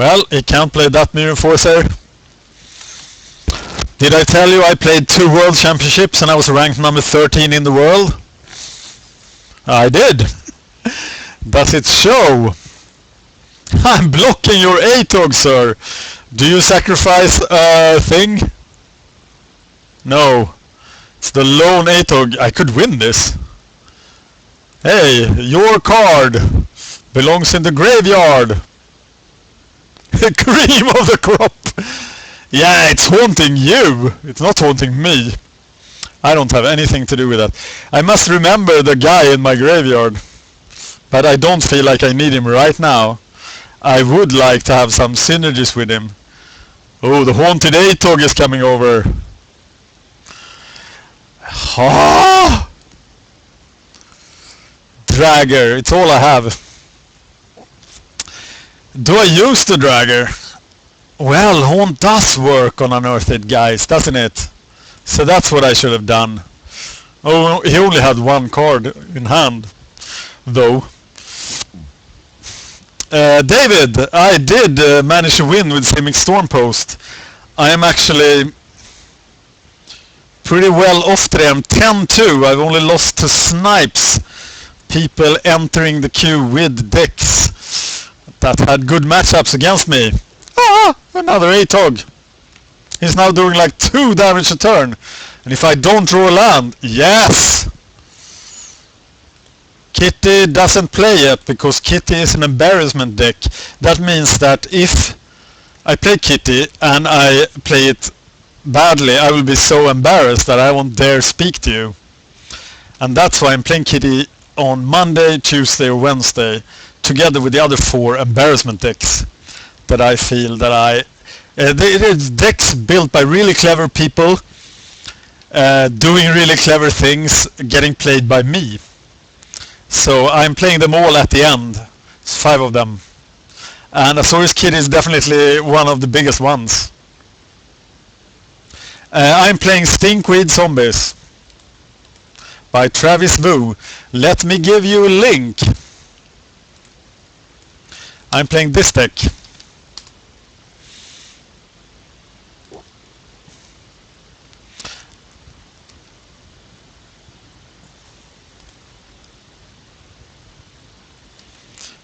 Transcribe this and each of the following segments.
Well, he can't play that Mirror Enforcer. Did I tell you I played 2 World Championships and I was ranked number 13 in the world? I did. Does it show? I'm blocking your ATOG, sir. Do you sacrifice a thing? No. It's the lone ATOG. I could win this. Hey, your card belongs in the graveyard. Cream of the crop. Yeah, it's haunting you. It's not haunting me. I don't have anything to do with that. I must remember the guy in my graveyard. But I don't feel like I need him right now. I would like to have some synergies with him. Oh, the haunted ATOG is coming over. Ah! Dragger, it's all I have. Do I use the Dragger? Well, Haunt does work on Unearthed guys, doesn't it? So that's what I should have done. Oh, he only had 1 card in hand, though. David, I did manage to win with Simic Stormpost. I am actually pretty well off today. I'm 10-2. I've only lost to Snipes. People entering the queue with decks that had good matchups against me. Ah, another ATOG. He's now doing like 2 damage a turn. And if I don't draw a land, yes! Kitty doesn't play yet because Kitty is an embarrassment deck. That means that if I play Kitty and I play it badly, I will be so embarrassed that I won't dare speak to you. And that's why I'm playing Kitty on Monday, Tuesday or Wednesday, together with the other 4 embarrassment decks that I feel that it is decks built by really clever people, doing really clever things, getting played by me. So I'm playing them all at the end. It's 5 of them. And Azorius Kitty is definitely one of the biggest ones. I'm playing Stinkweed Zombies by Travis Vu. Let me give you a link. I'm playing this deck.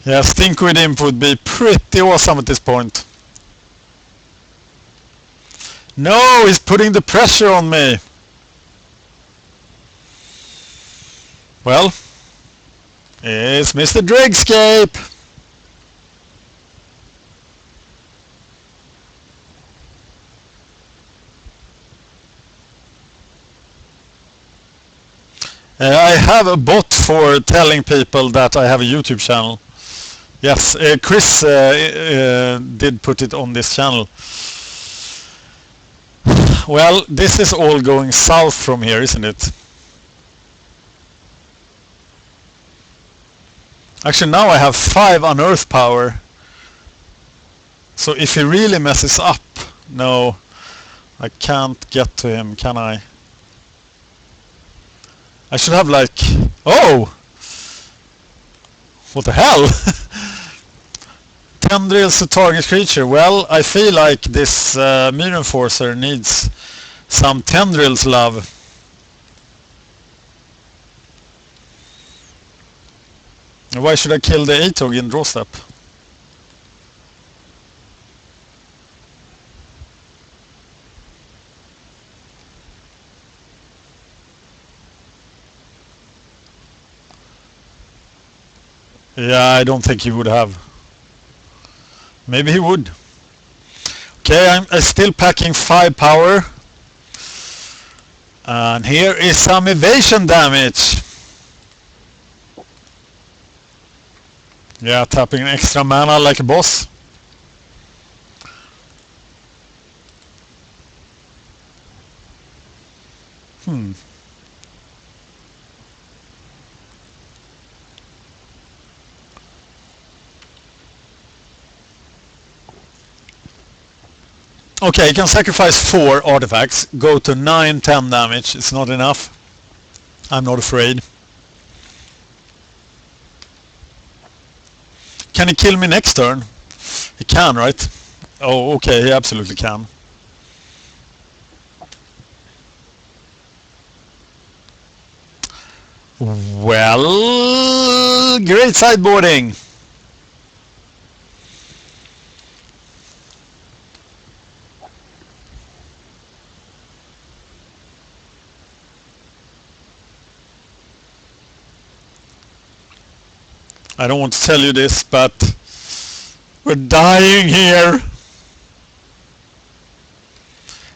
Yeah, Stinkweed Imp would be pretty awesome at this point. No, he's putting the pressure on me. Well, it's Mr. Dregscape. I have a bot for telling people that I have a YouTube channel. Yes, Chris did put it on this channel. Well, this is all going south from here, isn't it? Actually, now I have 5 unearth power. So if he really messes up, no, I can't get to him, can I? I should have like, oh! What the hell? Tendrils to target creature. Well, I feel like this Mirror Enforcer needs some Tendrils love. Why should I kill the ATOG in draw step? Yeah, I don't think he would have. Maybe he would. Okay, I'm still packing 5 power. And here is some evasion damage. Yeah, tapping extra mana like a boss. Okay, you can sacrifice 4 artifacts, go to 9-10 damage. It's not enough. I'm not afraid. Can he kill me next turn? He can, right? Oh, okay, he absolutely can. Well, great sideboarding. I don't want to tell you this, but we're dying here.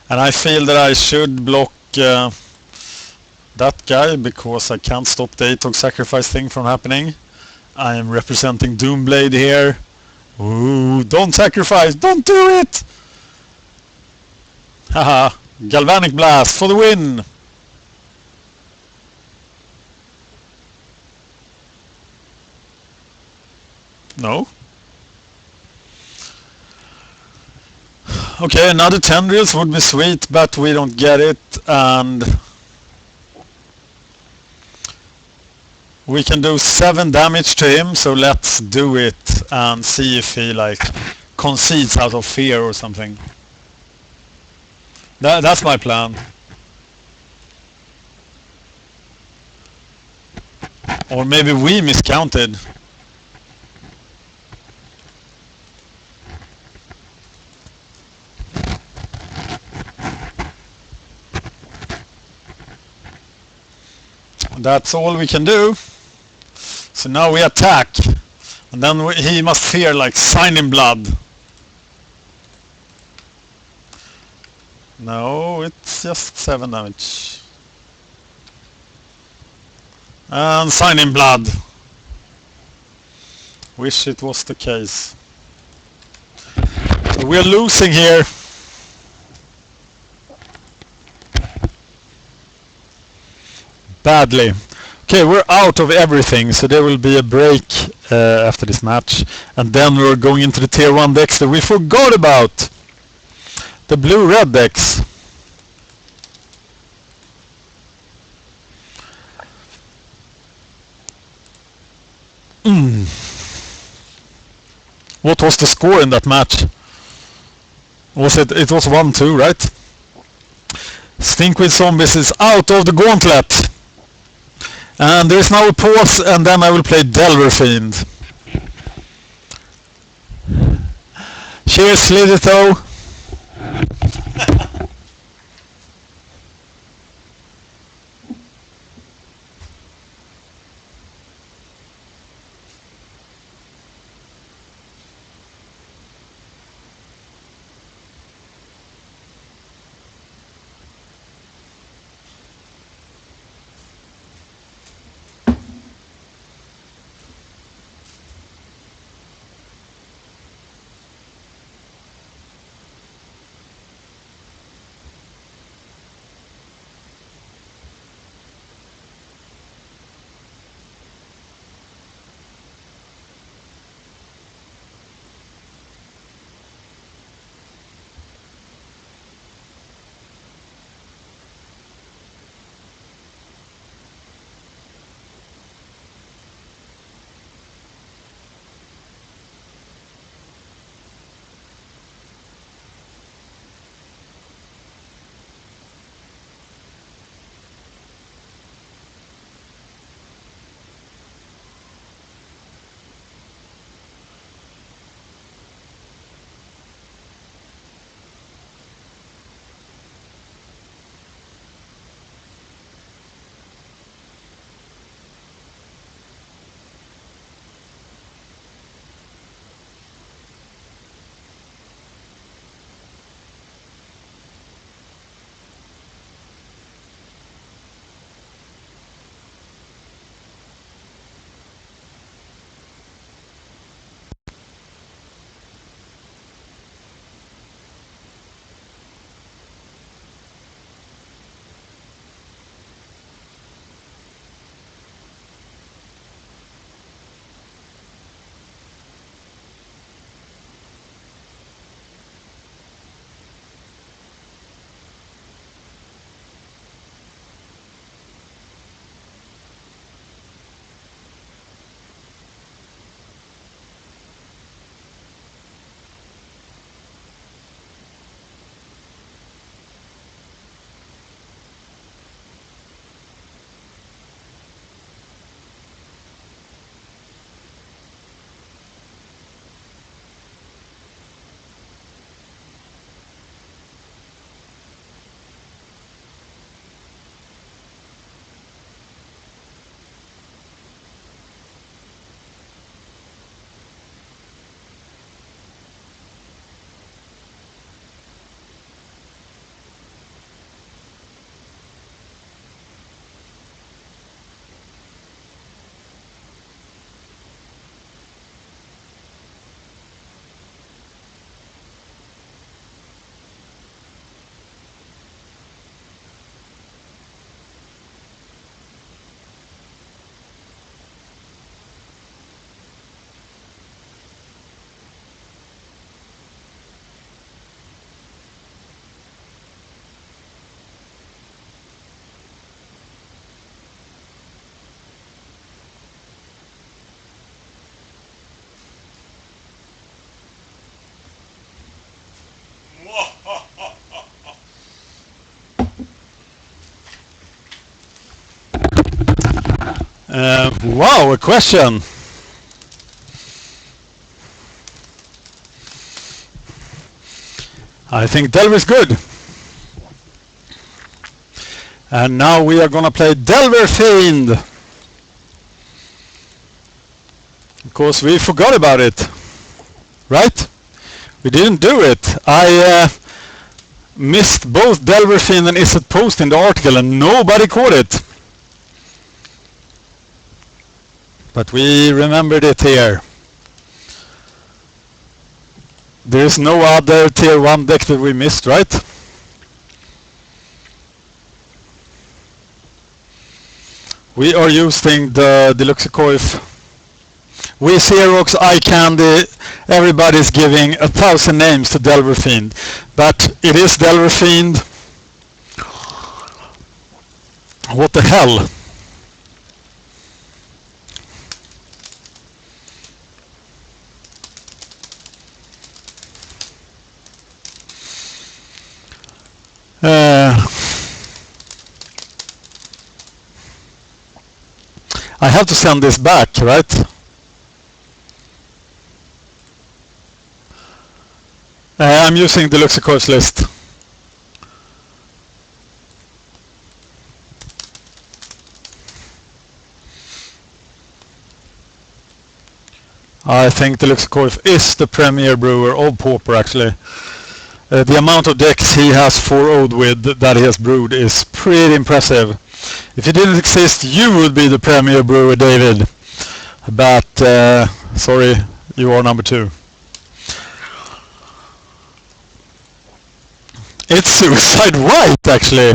And I feel that I should block that guy because I can't stop the Atog sacrifice thing from happening. I am representing Doomblade here. Ooh, don't sacrifice, don't do it! Haha, Galvanic Blast for the win! No? Okay, another Tendrils would be sweet, but we don't get it, and we can do 7 damage to him, so let's do it and see if he like concedes out of fear or something. That's my plan. Or maybe we miscounted. That's all we can do. So now we attack. And then he must fear like Sign in Blood. No, it's just 7 damage. And Sign in Blood. Wish it was the case. So we're losing here. Badly. Okay, we're out of everything, so there will be a break after this match. And then we're going into the tier 1 decks that we forgot about. The blue-red decks. What was the score in that match? Was it was 1-2, right? Stinkweed Zombies is out of the Gauntlet. And there is now a pause, and then I will play DelverFiend. Cheers, Slithertoe. Wow, a question. I think Delver is good. And now we are gonna play DelverFiend. Because we forgot about it. Right? We didn't do it. I missed both DelverFiend and Izzet Post in the article and nobody caught it. But we remembered it here. There is no other tier 1 deck that we missed, right? We are using the Deluxe Coif. We Xerox, Eye Candy, everybody's giving 1,000 names to DelverFiend. But it is DelverFiend. What the hell? I have to send this back, right? I'm using the Luxicors list. I think the Luxicors is the premier brewer of Pauper, actually. The amount of decks he has 4-0'd with that he has brewed is pretty impressive. If he didn't exist, you would be the premier brewer, David. But, sorry, you are number 2. It's Suicide White, actually.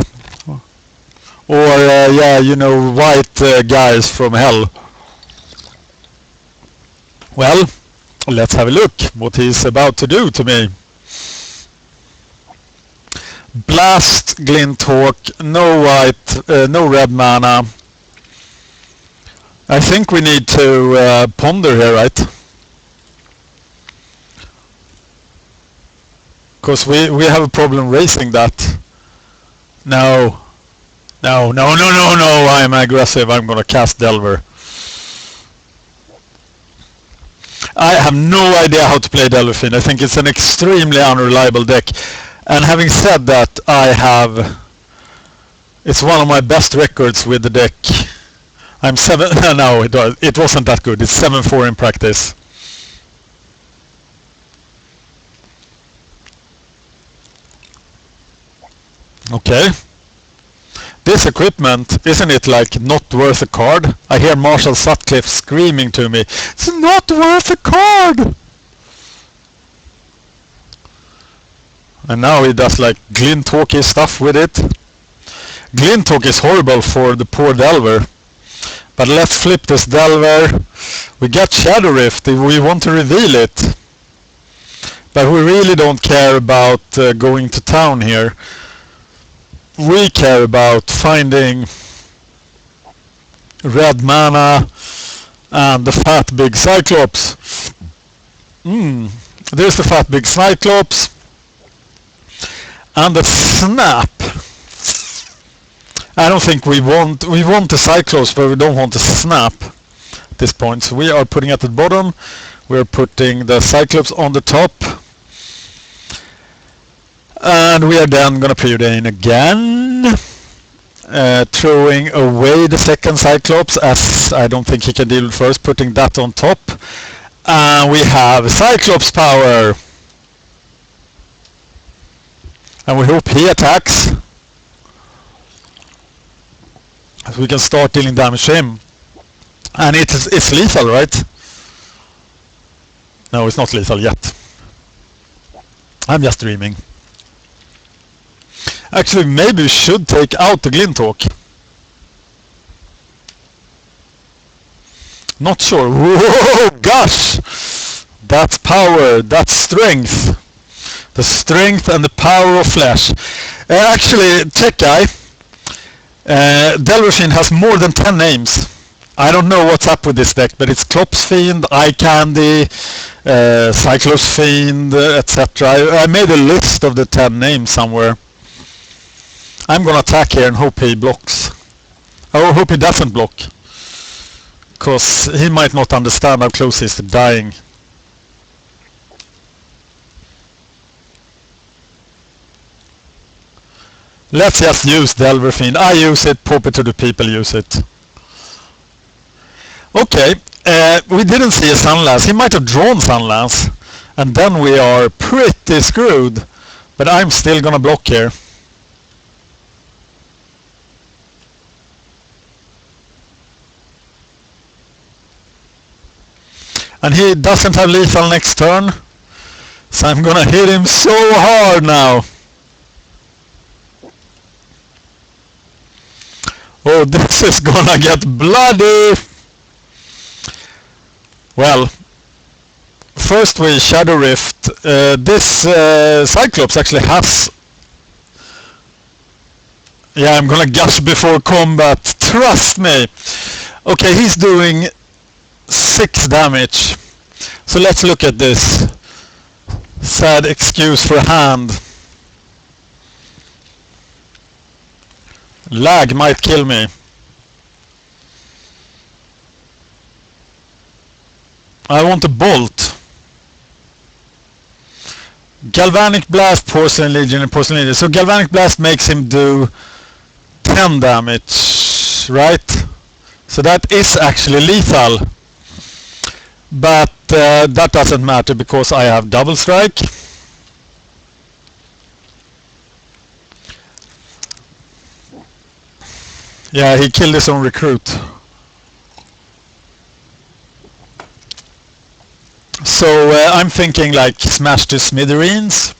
Or, yeah, you know, white guys from hell. Well, let's have a look what he's about to do to me. Blast, Glinthawk, no white, no red mana. I think we need to ponder here, right? Because we have a problem raising that. No. No, no, no, no, no, I'm aggressive. I'm gonna cast Delver. I have no idea how to play DelverFiend. I think it's an extremely unreliable deck. And having said that, it's one of my best records with the deck. I'm 7, no, it wasn't that good. It's 7-4 in practice. Okay. This equipment, isn't it like not worth a card? I hear Marshall Sutcliffe screaming to me, it's not worth a card! And now he does like Glinthawky stuff with it. Glinthawk is horrible for the poor Delver. But let's flip this Delver. We got Shadow Rift if we want to reveal it. But we really don't care about going to town here. We care about finding red mana and the fat big Cyclops. There's the fat big Cyclops. And the Snap. I don't think we want the Cyclops, but we don't want the Snap at this point. So we are putting at the bottom. We're putting the Cyclops on the top. And we are then going to preordain again. Throwing away the second Cyclops, as I don't think he can deal with first, putting that on top. And we have Cyclops power. And we hope he attacks. So we can start dealing damage to him. And it's lethal, right? No, it's not lethal yet. I'm just dreaming. Actually, maybe we should take out the Glinthawk. Not sure. Whoa, gosh! That's power, that's strength. The strength and the power of flesh. Actually, tech guy, DelverFiend has more than 10 names. I don't know what's up with this deck, but it's Klops Fiend, Eye Candy, Cyclops Fiend, etc. I made a list of the 10 names somewhere. I'm gonna attack here and hope he blocks. I hope he doesn't block. because he might not understand how close he is to dying. Let's just use DelverFiend. I use it, Poppy to the people use it. Okay, we didn't see a Sunlance. He might have drawn Sunlance, and then we are pretty screwed. But I'm still gonna block here. And he doesn't have lethal next turn, so I'm gonna hit him so hard now. Oh, this is gonna get bloody! Well, first we Shadow Rift. This Cyclops actually has... Yeah, I'm gonna gush before combat, trust me! Okay, he's doing 6 damage. So let's look at this. Sad excuse for hand. Lag might kill me. I want a bolt. Galvanic Blast, Porcelain Legion, and Porcelain Legion. So Galvanic Blast makes him do 10 damage, right? So that is actually lethal. But that doesn't matter because I have double strike. Yeah, he killed his own recruit. So I'm thinking like smash to smithereens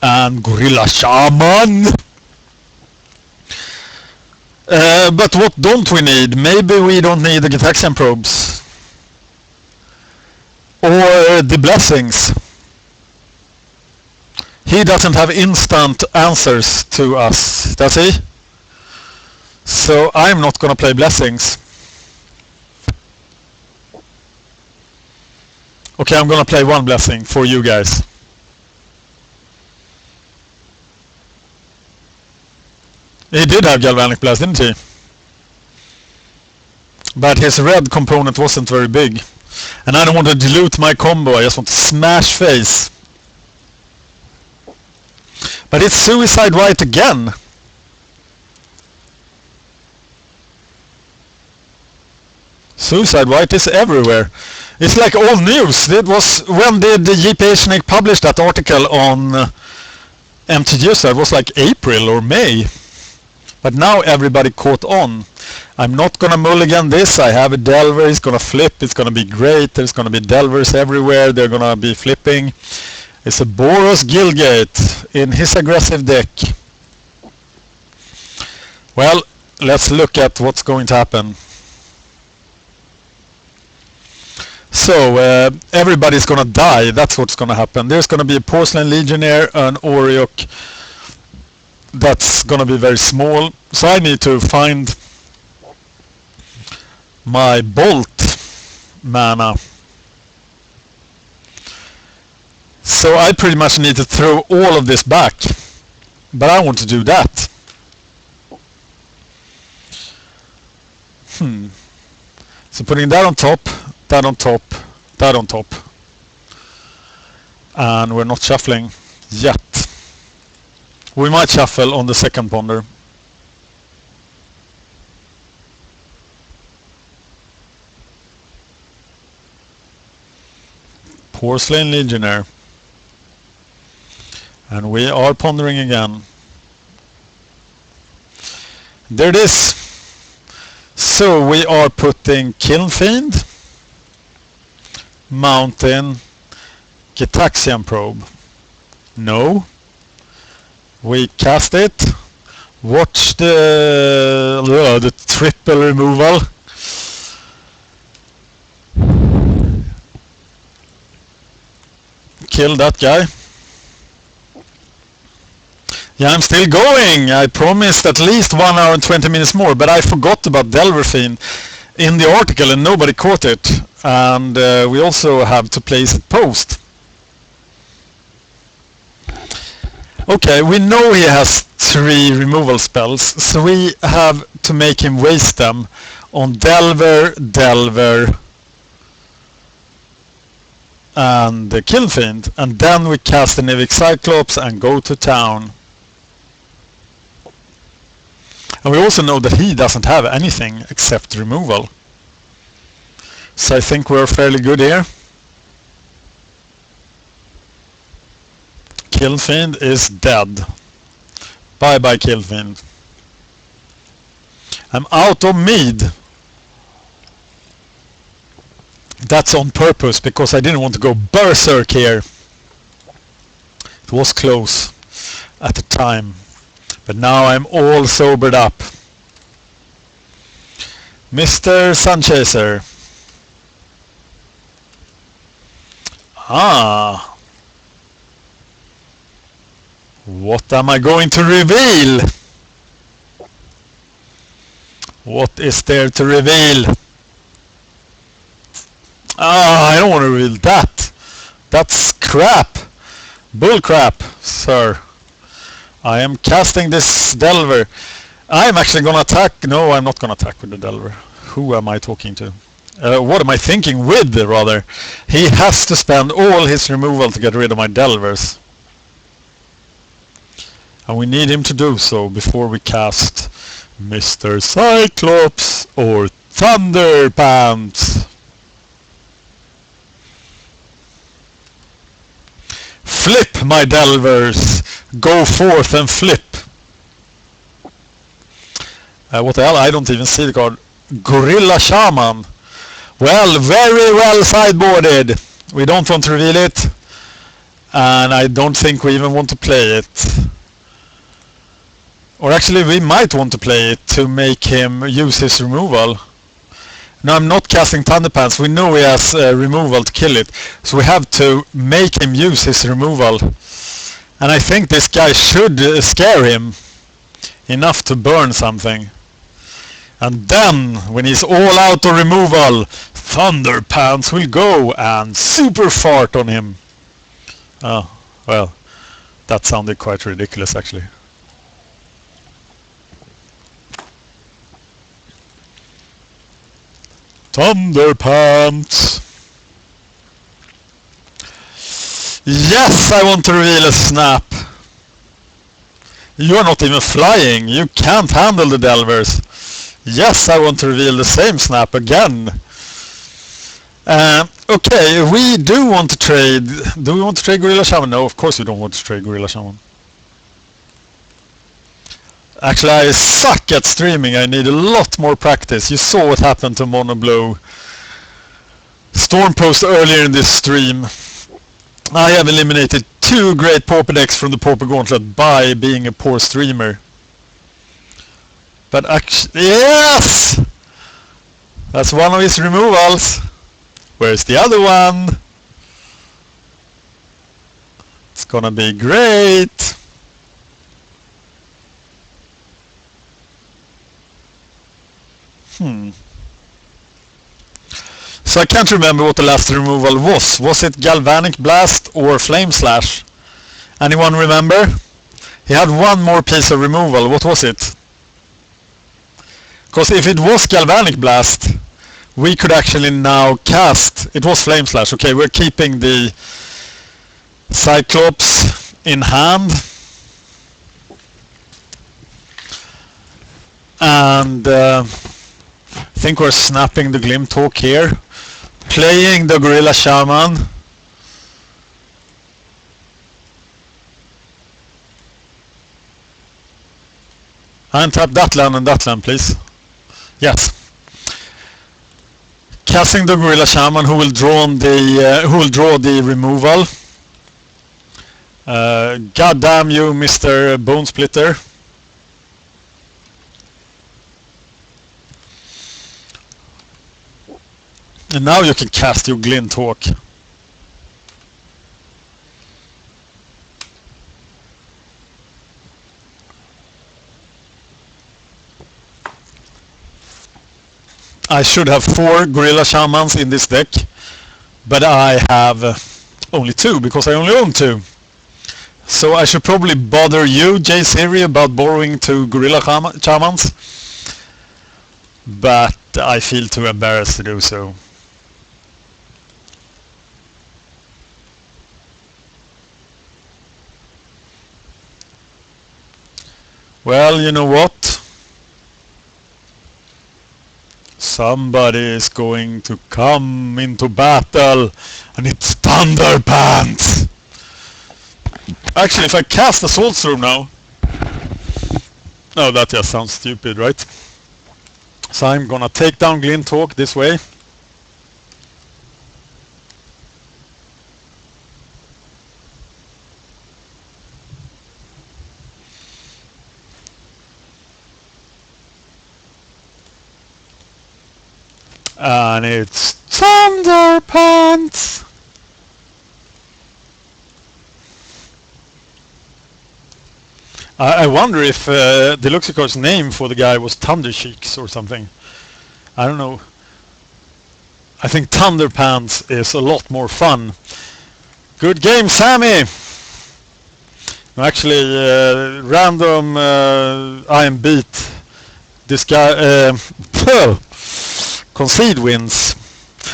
and Gorilla Shaman. But what don't we need? Maybe we don't need the Gitaxian probes. Or the blessings. He doesn't have instant answers to us, does he? So I'm not gonna play blessings. Okay, I'm gonna play one blessing for you guys. He did have Galvanic Blast, didn't he? But his red component wasn't very big. And I don't want to dilute my combo, I just want to smash face. But it's Suicide White again. Suicide White is everywhere. It's like old news. It was when did the GPA Snake publish that article on MTG? It was like April or May. But now everybody caught on. I'm not gonna mulligan this. I have a Delver. He's gonna flip. It's gonna be great. There's gonna be Delvers everywhere. They're gonna be flipping. It's a Boros Gilgate in his aggressive deck. Well, let's look at what's going to happen. So everybody's gonna die. That's what's gonna happen. There's gonna be a Porcelain Legionnaire, an Oriok. That's gonna be very small. So I need to find my Bolt mana. So I pretty much need to throw all of this back. But I want to do that. So putting that on top, that on top, that on top. And we're not shuffling yet. We might shuffle on the second ponder. Porcelain Legionnaire. And we are pondering again. There it is. So we are putting Kiln Fiend, Mountain, Gitaxian Probe. No. We cast it. Watch the triple removal. Kill that guy. Yeah, I'm still going. I promised at least 1 hour and 20 minutes more, but I forgot about DelverFiend in the article and nobody caught it. And we also have to place Izzet Post. Okay, we know he has 3 removal spells, so we have to make him waste them on Delver, and the Kill Fiend, and then we cast the Nivik Cyclops and go to town. And we also know that he doesn't have anything except removal. So I think we're fairly good here. Kill Fiend is dead. Bye bye Kill Fiend. I'm out of mead. That's on purpose because I didn't want to go berserk here. It was close at the time, but now I'm all sobered up. Mr. Sunchaser. Ah. What am I going to reveal? What is there to reveal? Ah, I don't want to reveal that. That's crap. Bull crap, sir. I am casting this Delver. I am actually going to attack. No, I'm not going to attack with the Delver. Who am I talking to? What am I thinking with, rather? He has to spend all his removal to get rid of my Delvers. And we need him to do so before we cast Mr. Cyclops or Thunderpants. Flip, my Delvers! Go forth and flip! What the hell? I don't even see the card. Gorilla Shaman. Well, very well sideboarded. We don't want to reveal it. And I don't think we even want to play it. Or actually, we might want to play it to make him use his removal. No, I'm not casting Thunderpants. We know he has removal to kill it. So we have to make him use his removal. And I think this guy should scare him enough to burn something. And then, when he's all out of removal, Thunderpants will go and super fart on him. Oh, well, that sounded quite ridiculous actually. Thunderpants. Yes, I want to reveal a snap. You are not even flying. You can't handle the Delvers. Yes, I want to reveal the same snap again. Okay, we do want to trade. Do we want to trade Gorilla Shaman? No, of course we don't want to trade Gorilla Shaman. Actually, I suck at streaming. I need a lot more practice. You saw what happened to Mono Blue Stormpost earlier in this stream. I have eliminated 2 great Pauper decks from the Pauper Gauntlet by being a poor streamer. But actually, yes! That's one of his removals. Where's the other one? It's gonna be great. So I can't remember what the last removal was. Was it Galvanic Blast or Flame Slash? Anyone remember? He had one more piece of removal. What was it? Because if it was Galvanic Blast, we could actually now cast... It was Flame Slash. Okay, we're keeping the Cyclops in hand. And I think we're snapping the Glim Talk here. Playing the Gorilla Shaman. Untap that land and that land, please. Yes. Casting the Gorilla Shaman, who will draw the removal. God damn you, Mr. Bone Splitter. And now you can cast your Glint Hawk. I should have 4 Gorilla Shamans in this deck, but I have only 2 because I only own 2. So I should probably bother you, J-Siri, about borrowing 2 Gorilla Shamans. But I feel too embarrassed to do so. Well, you know what? Somebody is going to come into battle, and it's Thunderpants! Actually, if I cast Assault Storm now... No, that just sounds stupid, right? So I'm gonna take down Glinthawk this way. And it's Thunderpants! I wonder if the Luxicor's name for the guy was Thunder Cheeks or something. I don't know. I think Thunderpants is a lot more fun. Good game, Sammy! Actually, random I am beat. This guy... Concede wins.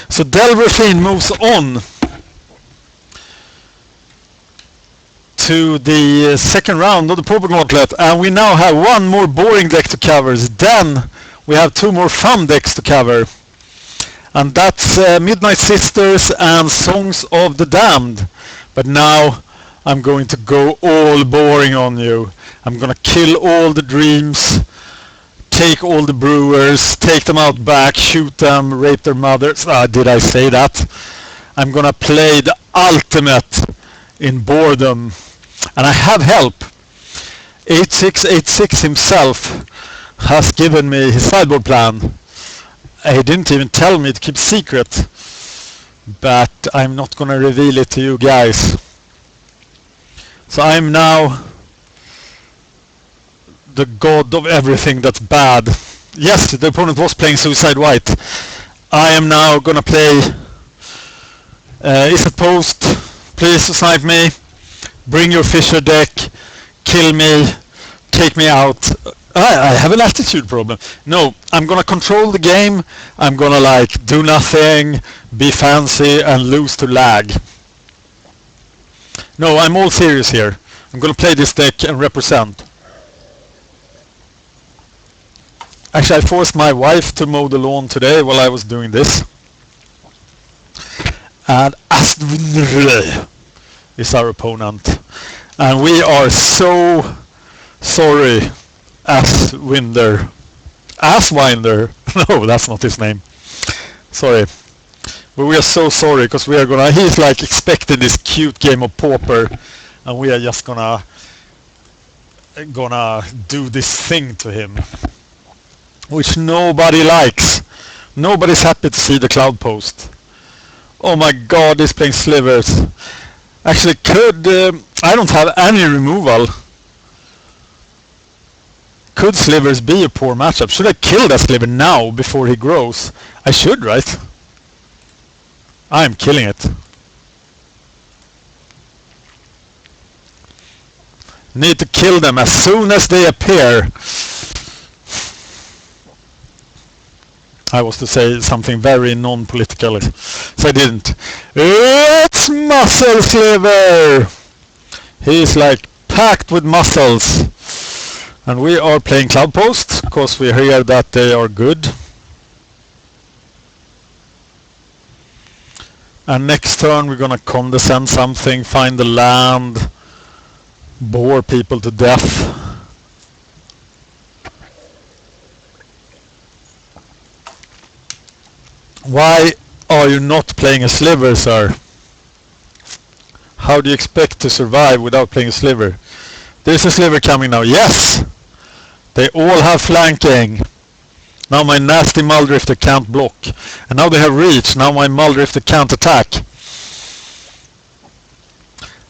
So DelverFiend moves on to the second round of the Pauper Gauntlet, and we now have one more boring deck to cover. Then we have two more fun decks to cover, and that's Midnight Sisters and Songs of the Damned. But now I'm going to go all boring on you. I'm gonna kill all the dreams, take all the brewers, take them out back, shoot them, rape their mothers. Did I say that? I'm gonna play the ultimate in boredom. And I have help. 8686 himself has given me his sideboard plan. He didn't even tell me to keep secret. But I'm not gonna reveal it to you guys. So I'm now the god of everything that's bad. Yes, the opponent was playing Suicide White. I am now gonna play Izzet Post. Please snipe me. Bring your Fisher deck. Kill me. Take me out. I have an attitude problem. No, I'm gonna control the game. I'm gonna like do nothing, be fancy, and lose to lag. No, I'm all serious here. I'm gonna play this deck and represent. Actually, I forced my wife to mow the lawn today while I was doing this. And Astvindr is our opponent. And we are so sorry, Aswinder. Aswinder. No, that's not his name. Sorry. But we are so sorry because we are gonna... He's like expecting this cute game of Pauper. And we are just gonna do this thing to him, which nobody likes. Nobody's happy to see the Cloud Post. Oh my god, he's playing Slivers. Actually, I don't have any removal. Could Slivers be a poor matchup? Should I kill that Sliver now before he grows? I should, right? I'm killing it. Need to kill them as soon as they appear. I was to say something very non-political, so I didn't. It's Muscle Sliver! He's like packed with muscles. And we are playing Cloud Post, because we hear that they are good. And next turn we're gonna condescend something, find the land, bore people to death. Why are you not playing a Sliver, sir? How do you expect to survive without playing a Sliver? There's a Sliver coming now. Yes! They all have flanking. Now my nasty Muldrifter can't block. And now they have reach. Now my Muldrifter can't attack.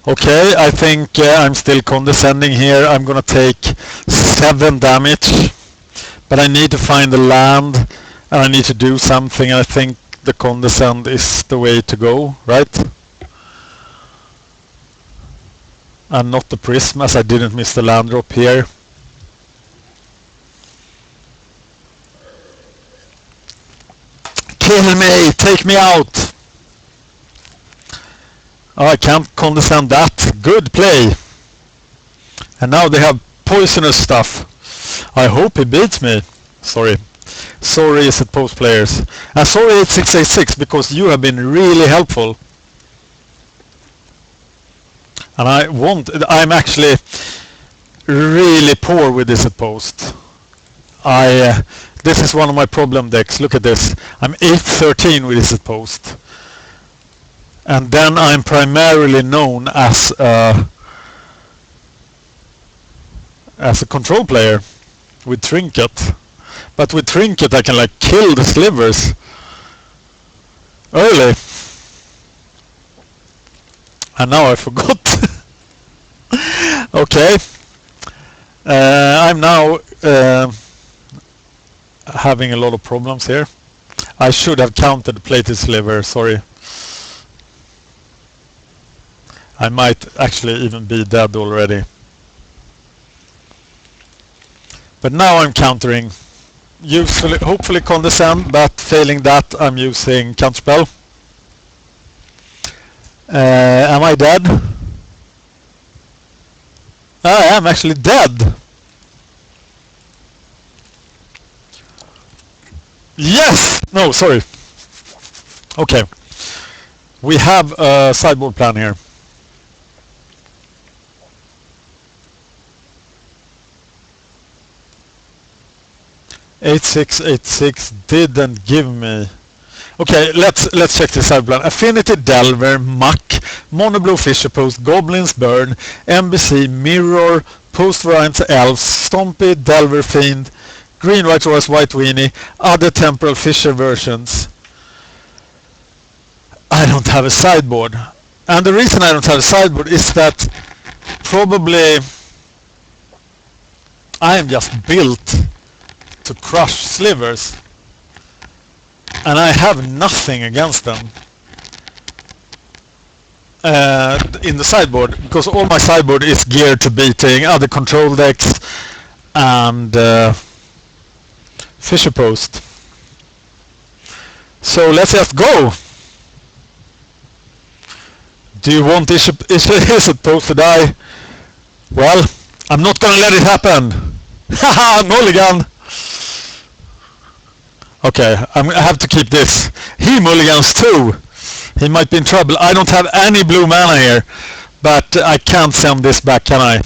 Okay, I think I'm still condescending here. I'm gonna take 7 damage. But I need to find the land. And I need to do something. I think the condescend is the way to go, right? And not the prism, as I didn't miss the land drop here. Kill me! Take me out! Oh, I can't condescend that. Good play. And now they have poisonous stuff. I hope he beats me. Sorry. Sorry, Izzet Post players. And sorry 8686 because you have been really helpful. And I'm actually really poor with Izzet Post. This is one of my problem decks. Look at this. I'm 8-13 with Izzet Post. And then I'm primarily known as a control player with Trinket. But with Trinket I can like kill the Slivers early. And now I forgot. Okay. I'm now having a lot of problems here. I should have counted the plated Sliver, sorry. I might actually even be dead already. But now I'm countering. Hopefully condescend, but failing that I'm using counterspell. Am I dead? I am actually dead. Yes! No, sorry. Okay. We have a sideboard plan here. 8686 didn't give me. Okay, let's check the side plan. Affinity, Delver, Muck, Mono Blue Fisher Post, Goblins, Burn, MBC, Mirror, Post Variants, Elves, Stompy, DelverFiend, Green White Horse, White Weenie, other Temporal Fisher versions. I don't have a sideboard. And the reason I don't have a sideboard is that probably I am just built to crush Slivers. And I have nothing against them in the sideboard, because all my sideboard is geared to beating other control decks and Fisher Post. So let's just go. Do you want Izzet Post to die? Well, I'm not gonna let it happen. Haha, mulligan. Okay, I have to keep this. He mulligans too. He might be in trouble. I don't have any blue mana here, but I can't send this back, can I?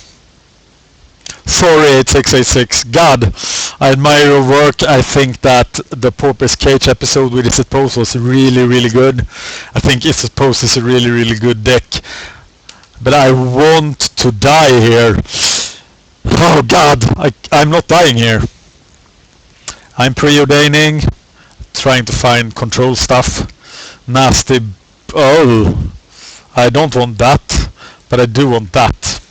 Sorry, 8686. God, I admire your work. I think that the Porpoise Cage episode with Izzet Post was really, really good. I think Izzet Post is a really, really good deck. But I want to die here. Oh God, I'm not dying here. I'm preordaining, trying to find control stuff. Nasty. Oh, I don't want that, but I do want that.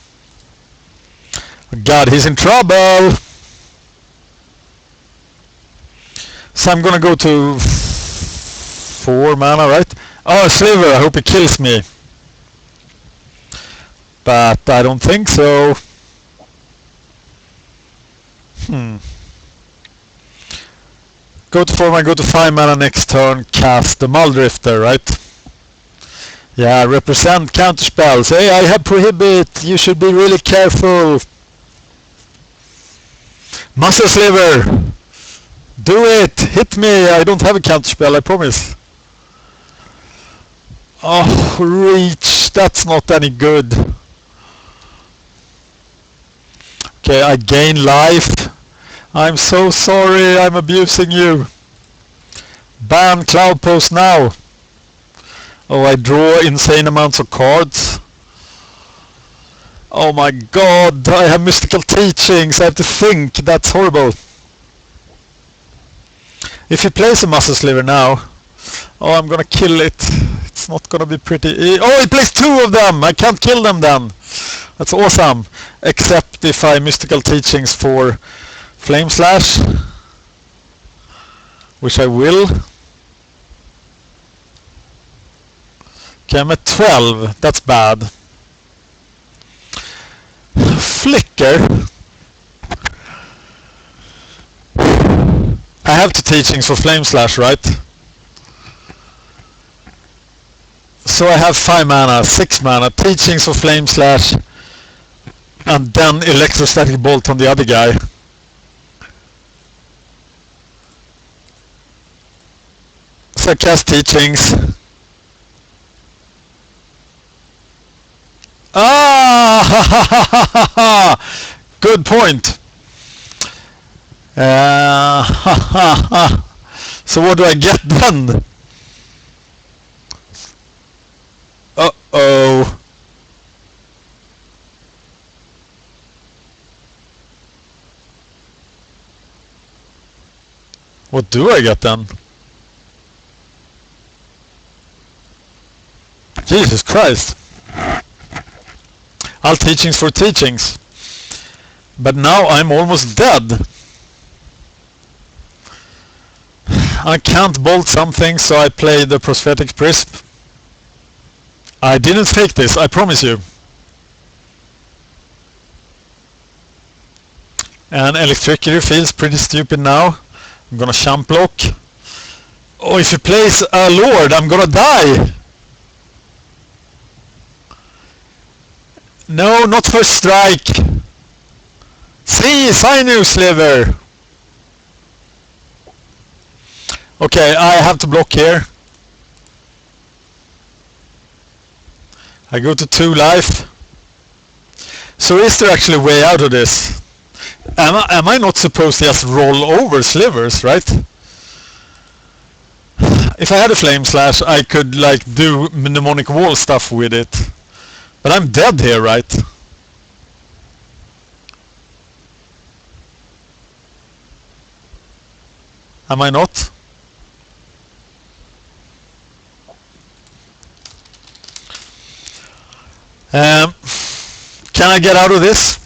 God, he's in trouble. So I'm gonna go to 4 mana, right? Oh, Sliver, I hope he kills me. But I don't think so. Go to 4 mana, go to 5 mana next turn, cast the Muldrifter, right? Yeah, represent counterspells. Hey, I have prohibit. You should be really careful. Muscle Sliver! Do it! Hit me! I don't have a counterspell, I promise. Oh, reach! That's not any good. Okay, I gain life. I'm so sorry, I'm abusing you. Ban Cloud Post now. Oh, I draw insane amounts of cards. Oh my God, I have mystical teachings, I have to think, that's horrible. If he plays a Muscle Sliver now, oh, I'm gonna kill it. It's not gonna be pretty. Oh, he plays 2 of them! I can't kill them then. That's awesome. Except if I mystical teachings for Flame Slash, which I will. Okay, I'm at 12. That's bad. Flicker. I have 2 teachings for Flame Slash, right? So I have 5 mana, 6 mana, Teachings of Flame Slash, and then Electrostatic Bolt on the other guy. So I cast Teachings. Ah! Good point. So what do I get then? Uh-oh. What do I get then? Jesus Christ. I'll Teachings for Teachings. But now I'm almost dead. I can't bolt something, so I play the Prosthetic Prism. I didn't fake this, I promise you. And Electricity feels pretty stupid now. I'm gonna Champ Block. Oh, if he plays a Lord, I'm gonna die! No, not first strike! See, Sinus Sliver! Okay, I have to block here. I go to 2 life. So is there actually a way out of this? Am I not supposed to just roll over Slivers, right? If I had a Flame Slash, I could like do Mnemonic Wall stuff with it. But I'm dead here, right? Am I not? Can I get out of this?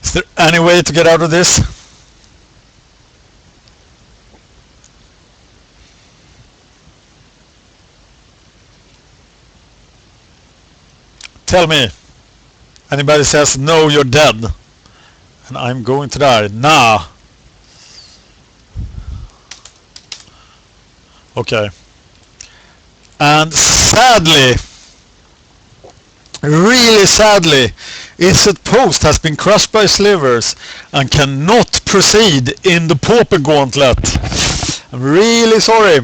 Is there any way to get out of this? Tell me. Anybody says no, you're dead. And I'm going to die. Nah. Okay. And sadly, really sadly, Izzet Post has been crushed by Slivers and cannot proceed in the Pauper Gauntlet. I'm really sorry.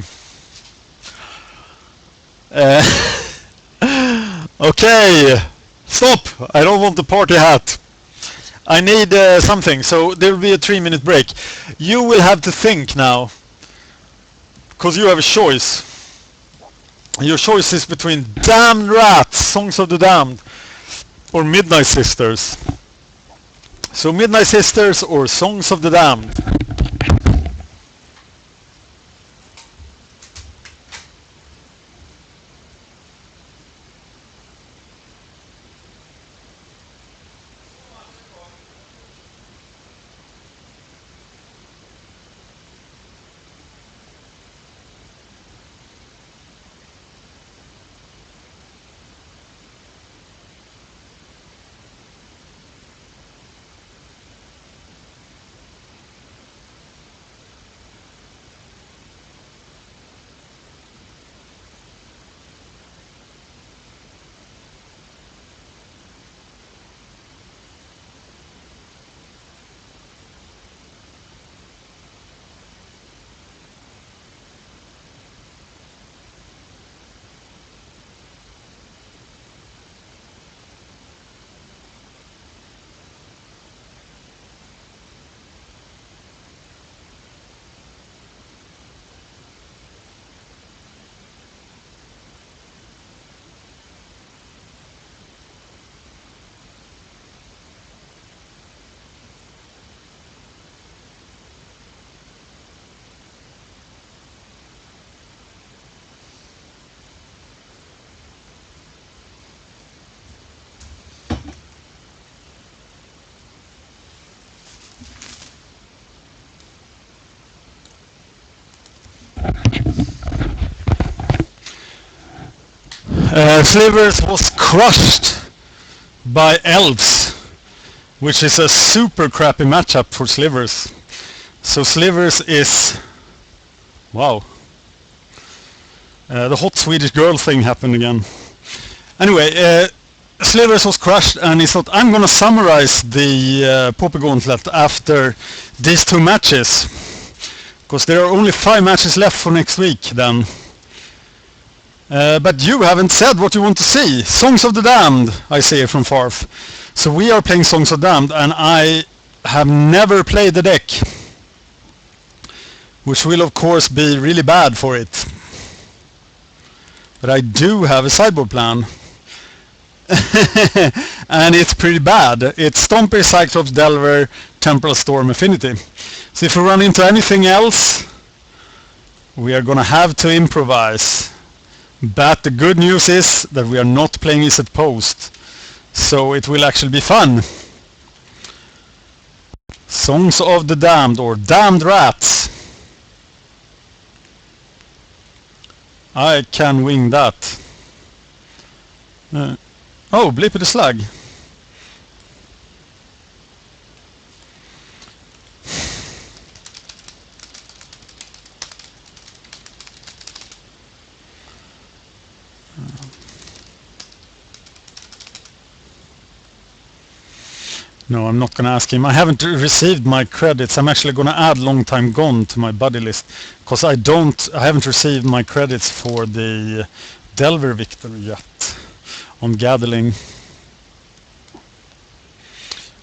Okay, stop! I don't want the party hat. I need something, so there will be a 3-minute break. You will have to think now, because you have a choice. Your choice is between Damned Rats, Songs of the Damned, or Midnight Sisters. So Midnight Sisters or Songs of the Damned. Slivers was crushed by Elves, which is a super crappy matchup for Slivers. So Slivers is... wow. The hot Swedish girl thing happened again. Anyway, Slivers was crushed, and he thought, I'm gonna summarize the Poppy Gauntlet after these 2 matches, because there are only 5 matches left for next week then. But you haven't said what you want to see. Songs of the Damned, I say from Farf. So we are playing Songs of the Damned, and I have never played the deck, which will of course be really bad for it. But I do have a sideboard plan. And it's pretty bad. It's Stompy, Cyclops, Delver, Temporal Storm, Affinity. So if we run into anything else, we are gonna have to improvise. But the good news is that we are not playing Izzet Post, so it will actually be fun. Songs of the Damned, or Damned Rats. I can wing that. Oh, Bleepy the Slug. No, I'm not going to ask him. I haven't received my credits. I'm actually going to add Long Time Gone to my buddy list, because I haven't received my credits for the Delver victory yet on Gathering.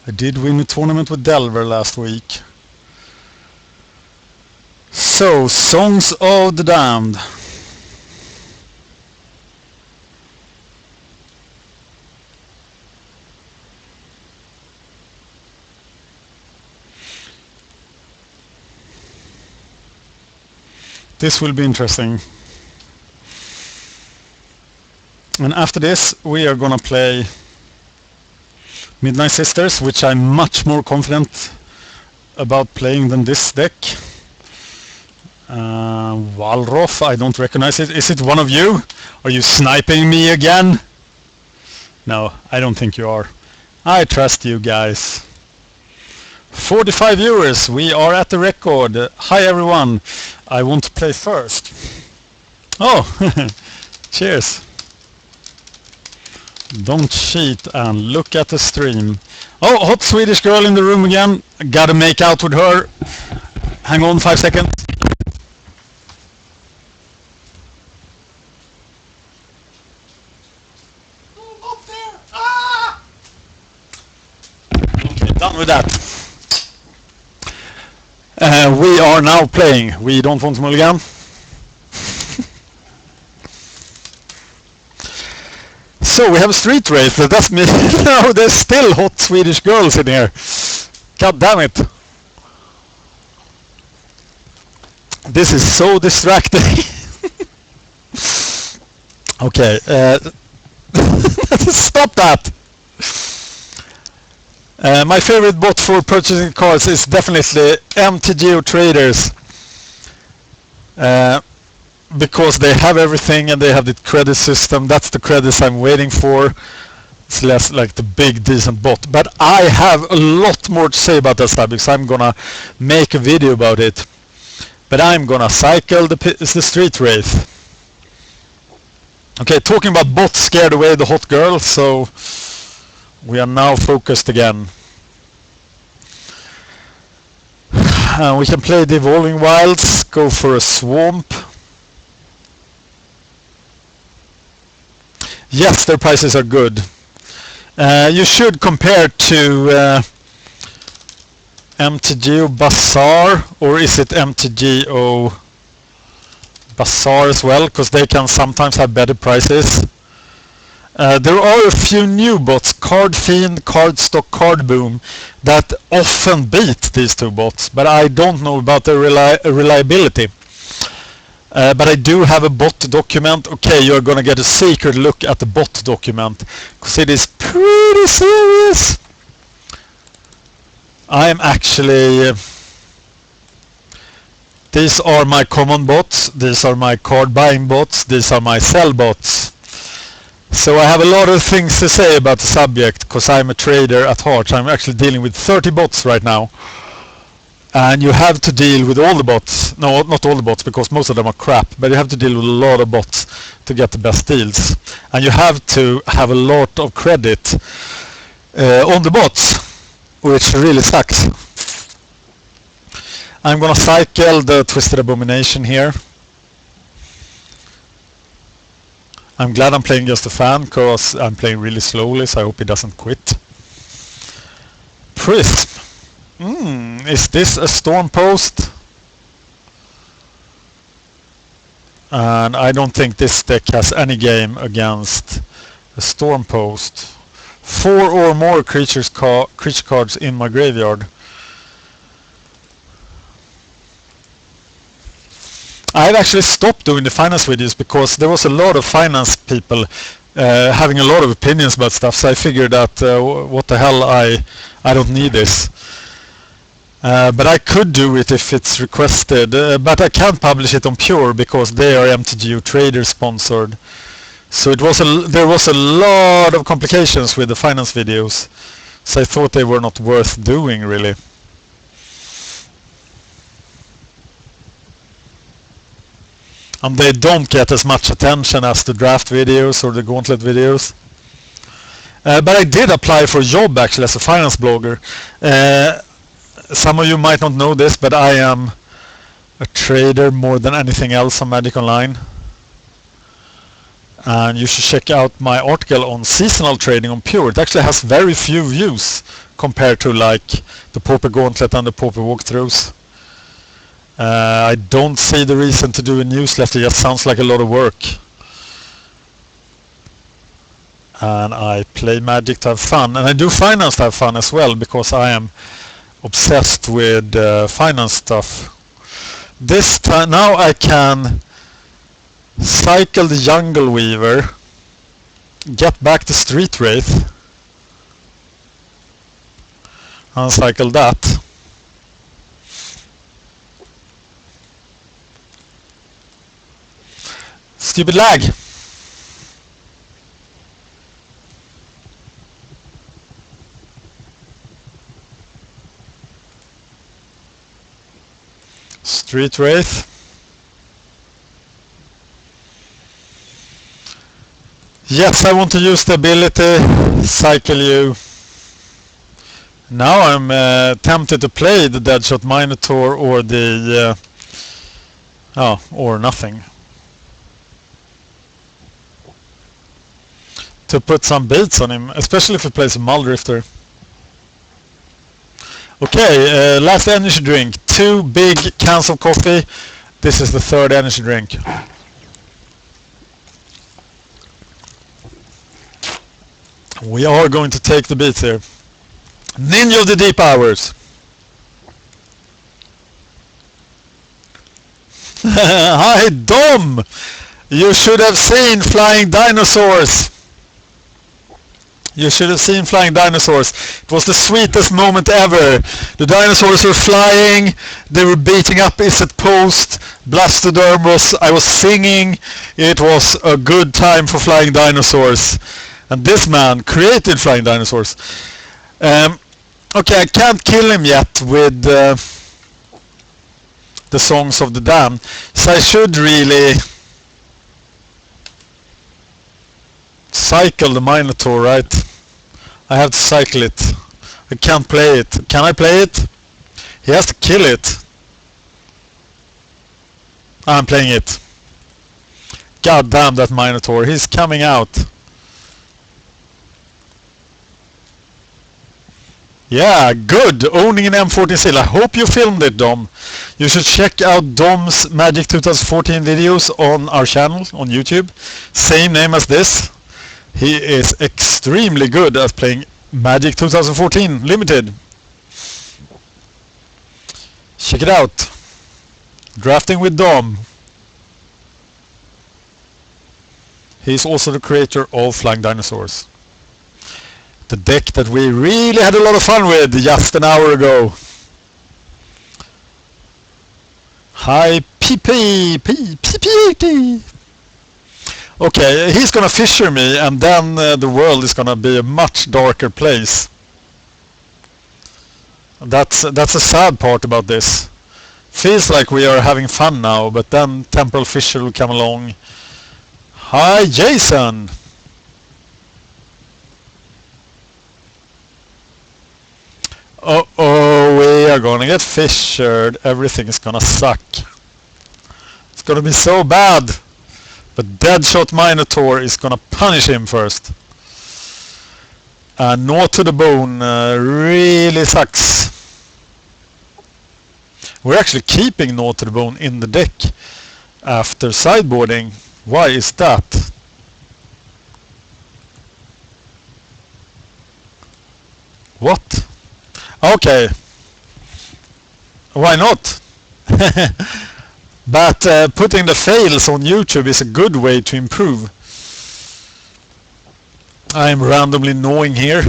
I did win a tournament with Delver last week. So, Songs of the Damned. This will be interesting. And after this, we are gonna play Midnight Sisters, which I'm much more confident about playing than this deck. Walroth, I don't recognize it. Is it one of you? Are you sniping me again? No, I don't think you are. I trust you guys. 45 viewers, we are at the record. Hi everyone, I want to play first. Oh, cheers. Don't cheat and look at the stream. Oh, hot Swedish girl in the room again. Gotta make out with her. Hang on 5 seconds. Oh, up there! Ah! Okay, done with that. We are now playing. We don't want to mulligan. So we have a street race. That's me. No, there's still hot Swedish girls in here. God damn it. This is so distracting. Okay. Stop that. My favorite bot for purchasing cards is definitely MTGO Traders, because they have everything and they have the credit system. That's the credits I'm waiting for. It's less like the big decent bot, but I have a lot more to say about that stuff, because I'm gonna make a video about it. But I'm gonna cycle the street race. Okay, talking about bots scared away the hot girl, so we are now focused again. We can play the Evolving Wilds, go for a Swamp. Yes, their prices are good. You should compare to MTGO Bazaar, or is it MTGO Bazaar as well, because they can sometimes have better prices. There are a few new bots, Card Fiend, Cardstock, Card Boom, that often beat these two bots, but I don't know about their reliability. But I do have a bot document. Okay, you're gonna get a secret look at the bot document, because it is pretty serious. I am actually... these are my common bots, these are my card buying bots, these are my sell bots. So I have a lot of things to say about the subject, because I'm a trader at heart. I'm actually dealing with 30 bots right now. And you have to deal with all the bots. No, not all the bots, because most of them are crap. But you have to deal with a lot of bots to get the best deals. And you have to have a lot of credit on the bots, which really sucks. I'm gonna cycle the Twisted Abomination here. I'm glad I'm playing just a fan, because I'm playing really slowly, so I hope he doesn't quit. Prism. Is this a Stormpost? And I don't think this deck has any game against a Stormpost. 4 or more creature cards in my graveyard. I've actually stopped doing the finance videos because there was a lot of finance people having a lot of opinions about stuff, so I figured that what the hell, I don't need this. But I could do it if it's requested, but I can't publish it on Pure because they are MTGO Trader sponsored. So there was a lot of complications with the finance videos, so I thought they were not worth doing really. And they don't get as much attention as the draft videos or the Gauntlet videos. But I did apply for a job actually as a finance blogger. Some of you might not know this, but I am a trader more than anything else on Magic Online. And you should check out my article on seasonal trading on Pure. It actually has very few views compared to like the Pauper Gauntlet and the Pauper walkthroughs. I don't see the reason to do a newsletter, it just sounds like a lot of work. And I play Magic to have fun, and I do finance to have fun as well, because I am obsessed with finance stuff. This time now I can cycle the Jungle Weaver, get back the Street Wraith, and cycle that. Stupid lag. Street Wraith. Yes, I want to use the ability, cycle you. Now I'm tempted to play the Deadshot Minotaur or the... or nothing. To put some baits on him, especially if he plays a Muldrifter. Okay, last energy drink. 2 big cans of coffee. This is the 3rd energy drink. We are going to take the beats here. Ninja of the Deep Hours. Hi Dom! You should have seen Flying Dinosaurs. You should have seen Flying Dinosaurs. It was the sweetest moment ever. The dinosaurs were flying. They were beating up Izzet Post. Blastoderm I was singing. It was a good time for Flying Dinosaurs. And this man created Flying Dinosaurs. Okay, I can't kill him yet with the Songs of the Damned. So I should really cycle the Minotaur, right? I have to cycle it. I can't play it. Can I play it? He has to kill it. I'm playing it. God damn that Minotaur. He's coming out. Yeah, good. Owning an M14 seal. I hope you filmed it, Dom. You should check out Dom's Magic 2014 videos on our channel on YouTube. Same name as this. He is extremely good at playing Magic 2014 Limited. Check it out. Drafting with Dom. He's also the creator of Flying Dinosaurs. The deck that we really had a lot of fun with just an hour ago. Hi PP. Okay, he's gonna fisher me, and then the world is gonna be a much darker place. That's a sad part about this. Feels like we are having fun now, but then Temporal Fissure will come along. Hi, Jason! Uh-oh, we are gonna get fissured. Everything is gonna suck. It's gonna be so bad. But Deadshot Minotaur is gonna punish him first. Gnaw to the Bone really sucks. We're actually keeping Gnaw to the Bone in the deck after sideboarding. Why is that? What? Okay. Why not? But putting the fails on YouTube is a good way to improve. I'm randomly gnawing here.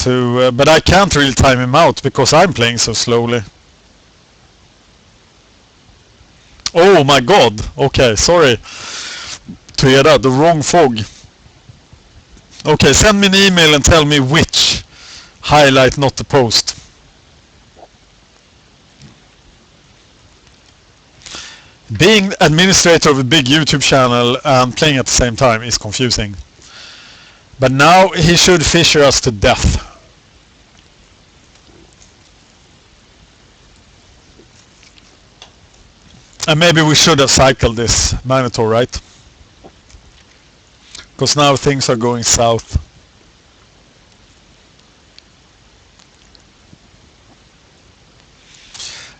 But I can't really time him out because I'm playing so slowly. Oh my god. Okay, sorry to hear that. The wrong fog. Okay, send me an email and tell me which highlight, not the post. Being administrator of a big YouTube channel and playing at the same time is confusing. But now he should fissure us to death. And maybe we should have cycled this Minotaur, right? Because now things are going south.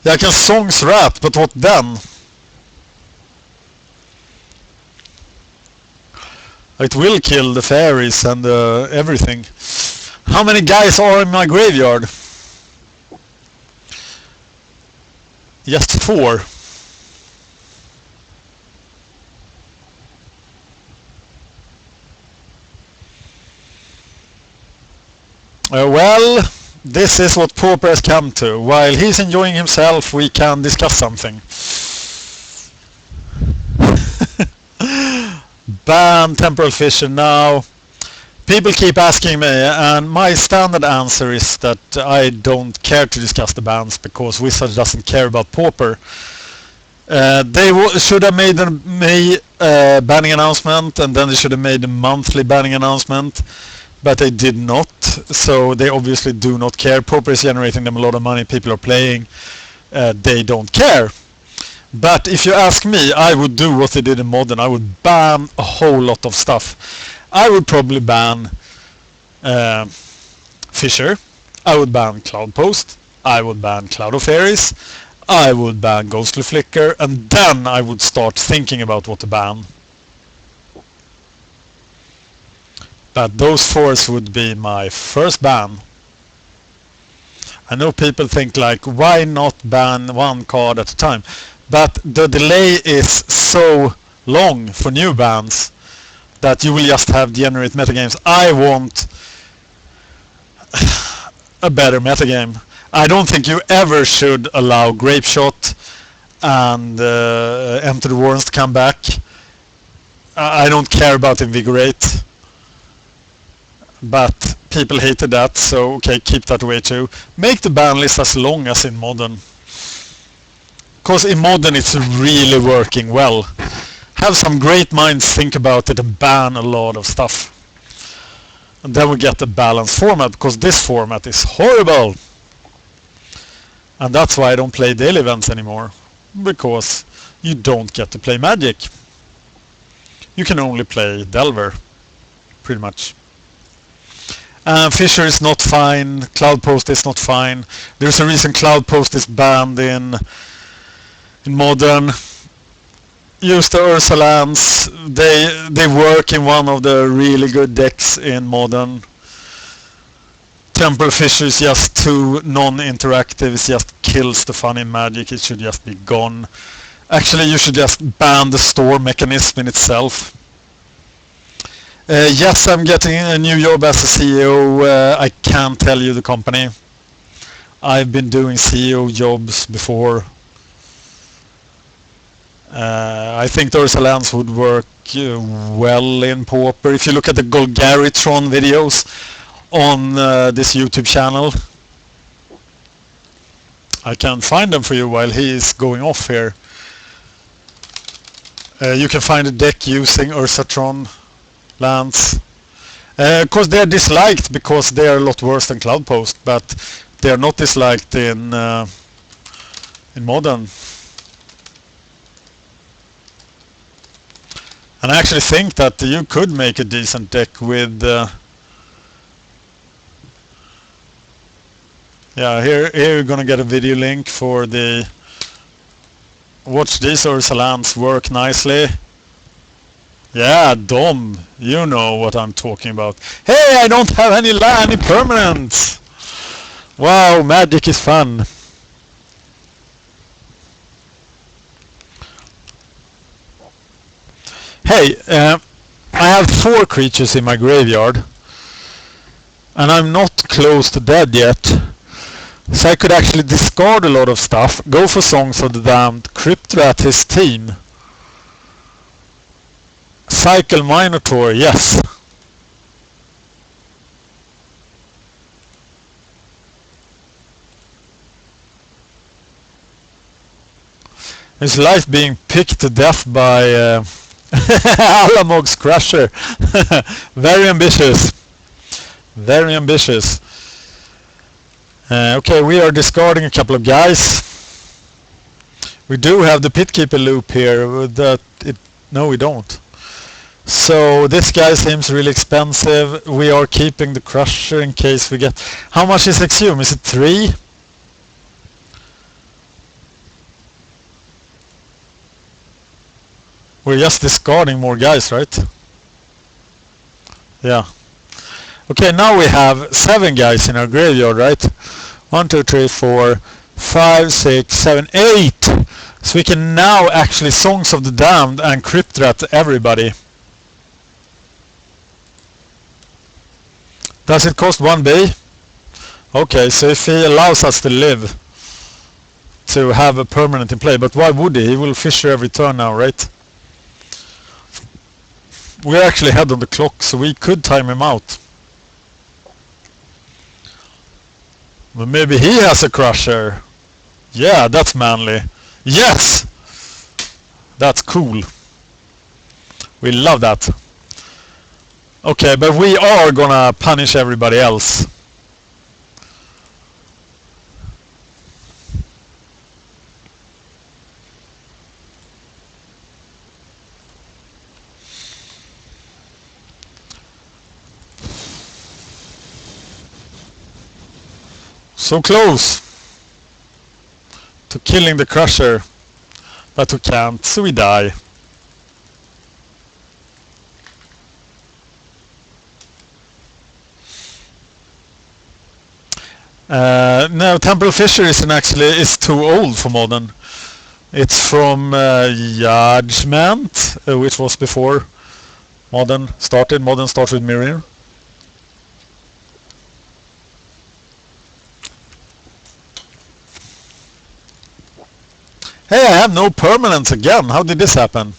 Yeah, I can Song's Rat, but what then? It will kill the fairies and everything. How many guys are in my graveyard? Just 4. Well, this is what Pauper has come to. While he's enjoying himself, we can discuss something. Ban Temporal Fissure now. People keep asking me, and my standard answer is that I don't care to discuss the bans because Wizards doesn't care about Pauper. They should have made a May banning announcement, and then they should have made a monthly banning announcement. But they did not, so they obviously do not care. Pauper is generating them a lot of money, people are playing, they don't care. But if you ask me, I would do what they did in Modern. I would ban a whole lot of stuff. I would probably ban Fissure, I would ban Cloud Post, I would ban Cloud of Fairies, I would ban Ghostly Flicker, and then I would start thinking about what to ban. But those 4 would be my first ban. I know people think like, why not ban 1 card at a time? But the delay is so long for new bans that you will just have generate metagames. I want a better metagame. I don't think you ever should allow Grape Shot and Enter the Warrens to come back. I don't care about Invigorate. But people hated that, so okay, keep that away too. Make the ban list as long as in Modern. Because in Modern it's really working well. Have some great minds think about it and ban a lot of stuff. And then we get a balanced format, because this format is horrible. And that's why I don't play daily events anymore. Because you don't get to play Magic. You can only play Delver, pretty much. Fissure is not fine, Cloud Post is not fine. There's a reason Cloud Post is banned in Modern. Use the Ursa lands. They work in one of the really good decks in Modern. Temporal Fissure is just too non-interactive, it just kills the fun in Magic, it should just be gone. Actually, you should just ban the store mechanism in itself. Yes, I'm getting a new job as a CEO. I can't tell you the company. I've been doing CEO jobs before. I think the Ursa lands would work well in Pauper. If you look at the Golgaritron videos on this YouTube channel, I can find them for you while he is going off here. You can find a deck using Ursatron lands. Of course they are disliked because they are a lot worse than Cloudpost, but they are not disliked in Modern. And I actually think that you could make a decent deck with yeah, here you're gonna get a video link for the watch these Ursa lands work nicely. Yeah, Dom, you know what I'm talking about. Hey, I don't have any permanents. Wow, Magic is fun. Hey, I have 4 creatures in my graveyard, and I'm not close to dead yet, so I could actually discard a lot of stuff, go for Songs of the Damned, Crypt Rat his team, Cycle Minotaur, yes. His life being picked to death by Alamog's Crusher. Very ambitious. Very ambitious. Okay, we are discarding a couple of guys. We do have the Pitkeeper loop here. No, we don't. So this guy seems really expensive. We are keeping the Crusher in case we get... How much is Exhume? Is it 3? We're just discarding more guys, right? Yeah. Okay, now we have 7 guys in our graveyard, right? 1, 2, 3, 4, 5, 6, 7, 8! So we can now actually Songs of the Damned and Crypt Rat everybody. Does it cost 1B? Okay, so if he allows us to live, to have a permanent in play, but why would he? He will Fisher every turn now, right? We're actually ahead on the clock, so we could time him out. But maybe he has a Crusher. Yeah, that's manly. Yes! That's cool. We love that. Okay, but we are gonna punish everybody else. So close to killing the Crusher, but we can't, so we die. No, Temple Fisher is too old for Modern. It's from Judgment, which was before Modern started. Modern started with Mirror. Hey, I have no permanents again. How did this happen?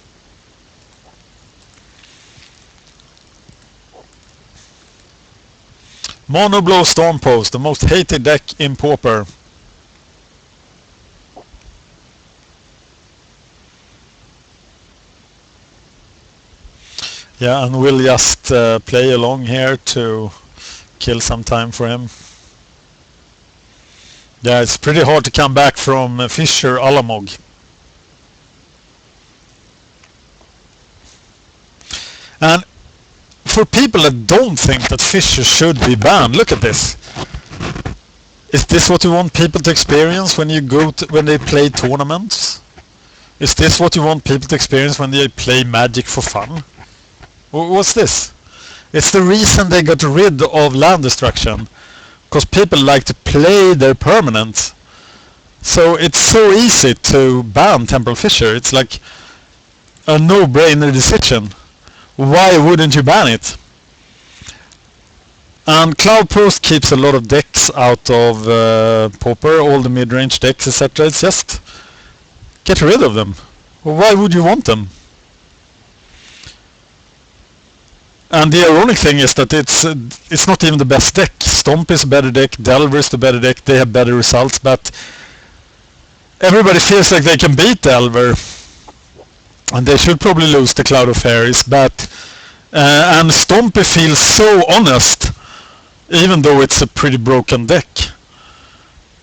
Monoblow Stormpost, the most hated deck in Pauper. Yeah, and we'll just play along here to kill some time for him. Yeah, it's pretty hard to come back from Fisher Alamog. And for people that don't think that Fisher should be banned, look at this. Is this what you want people to experience when you when they play tournaments? Is this what you want people to experience when they play Magic for fun? What's this? It's the reason they got rid of land destruction. Because people like to play their permanents. So it's so easy to ban Temple Fisher. It's like a no-brainer decision. Why wouldn't you ban it? And Cloudpost keeps a lot of decks out of Pauper, all the mid-range decks, etc. It's just get rid of them. Well, why would you want them? And the ironic thing is that it's not even the best deck. Stompy is a better deck, Delver is the better deck, they have better results, but everybody feels like they can beat Delver. And they should probably lose the Cloud of Fairies, but and Stompy feels so honest, even though it's a pretty broken deck.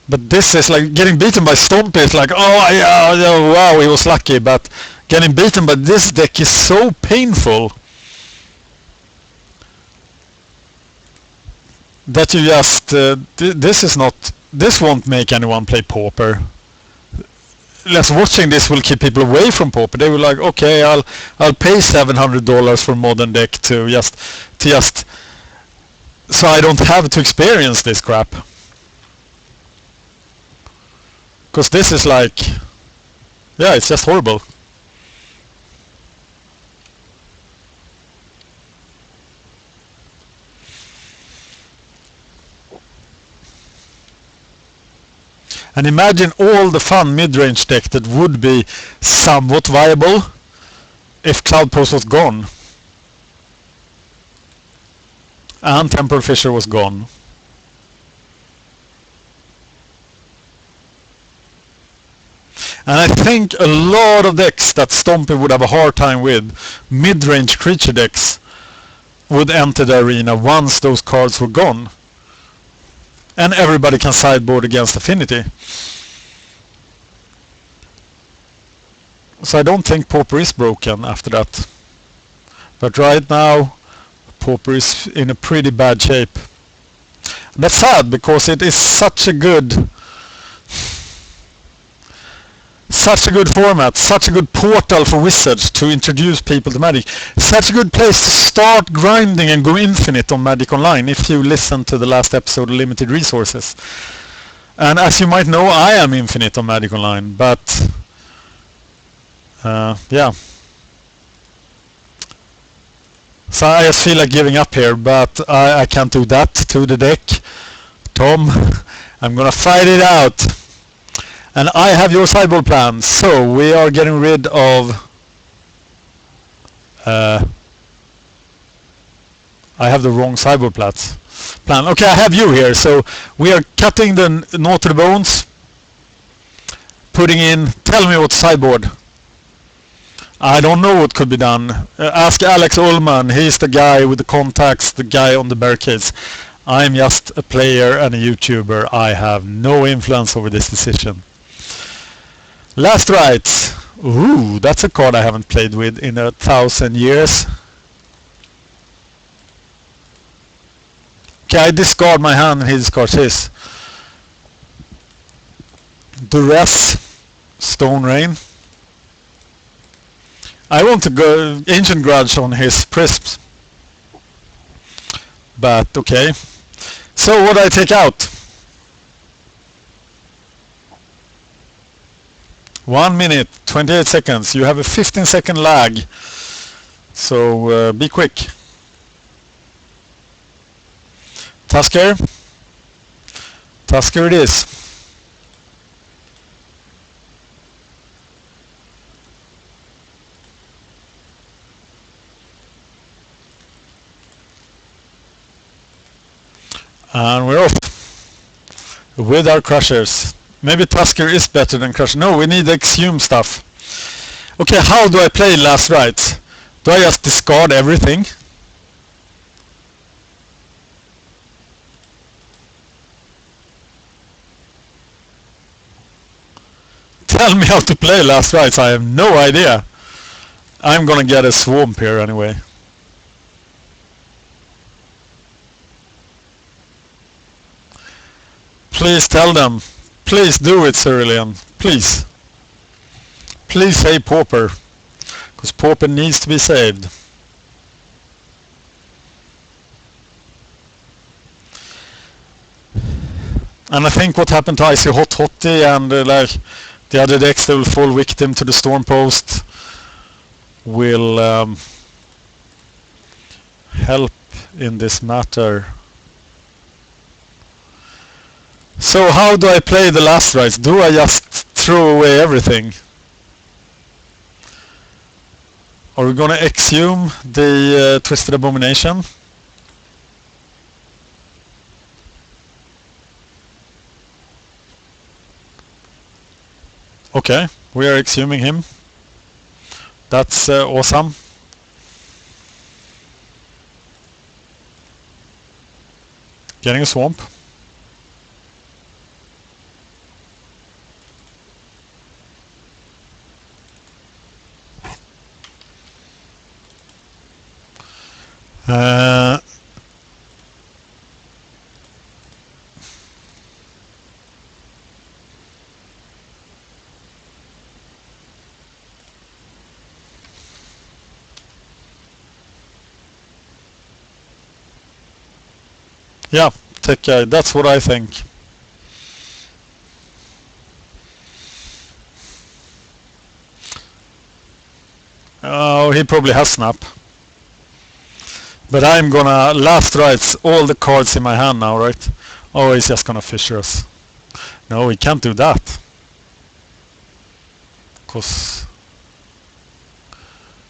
But this is like getting beaten by Stompy is like, oh wow, he was lucky, but getting beaten by this deck is so painful that you just this won't make anyone play Pauper. Less watching this will keep people away from Pauper. They will like, okay, I'll pay $700 for a modern deck to just so I don't have to experience this crap. Because this is like, yeah, it's just horrible. And imagine all the fun mid-range deck that would be somewhat viable if Cloudpost was gone. And Temporal Fissure was gone. And I think a lot of decks that Stompy would have a hard time with, mid-range creature decks, would enter the arena once those cards were gone. And everybody can sideboard against Affinity. So I don't think Pauper is broken after that. But right now, Pauper is in a pretty bad shape. And that's sad because it is such a good format, such a good portal for Wizards to introduce people to Magic. Such a good place to start grinding and go infinite on Magic Online if you listen to the last episode of Limited Resources. And as you might know, I am infinite on Magic Online, but yeah. So I just feel like giving up here, but I can't do that to the deck. Tom, I'm gonna fight it out. And I have your sideboard plan, so we are getting rid of I have the wrong sideboard plan. Okay, I have you here, so we are cutting the Gnaw to the bones, putting in, tell me what sideboard. I don't know what could be done. Ask Alex Ullman, he's the guy with the contacts, the guy on the barricades. I'm just a player and a YouTuber. I have no influence over this decision. Last Rites. Ooh, that's a card I haven't played with in 1,000 years. Okay, I discard my hand and he discards his. Duress. Stone Rain. I want to go Ancient Grudge on his Prisms. But okay. So what do I take out? 1 minute, 28 seconds. You have a 15-second lag. So be quick. Tusker. Tusker it is. And we're off with our crushers. Maybe Tusker is better than Crusher. No, we need Exhume stuff. Okay, how do I play Last Rites? Do I just discard everything? Tell me how to play Last Rites. I have no idea. I'm gonna get a Swamp here anyway. Please tell them. Please do it, Cerulean. Please. Please say Pauper. Because Pauper needs to be saved. And I think what happened to Icy Hot Hottie and like the other decks that will fall victim to the Stormpost will help in this matter. So how do I play the Last Rites? Do I just throw away everything? Are we gonna exhume the Twisted Abomination? Okay, we are exhuming him. That's awesome. Getting a swamp. Yeah, tech guy, that's what I think. Oh, he probably has snap. But I'm gonna last rites all the cards in my hand now, right? Oh, he's just gonna fisher us. No, he can't do that. Cause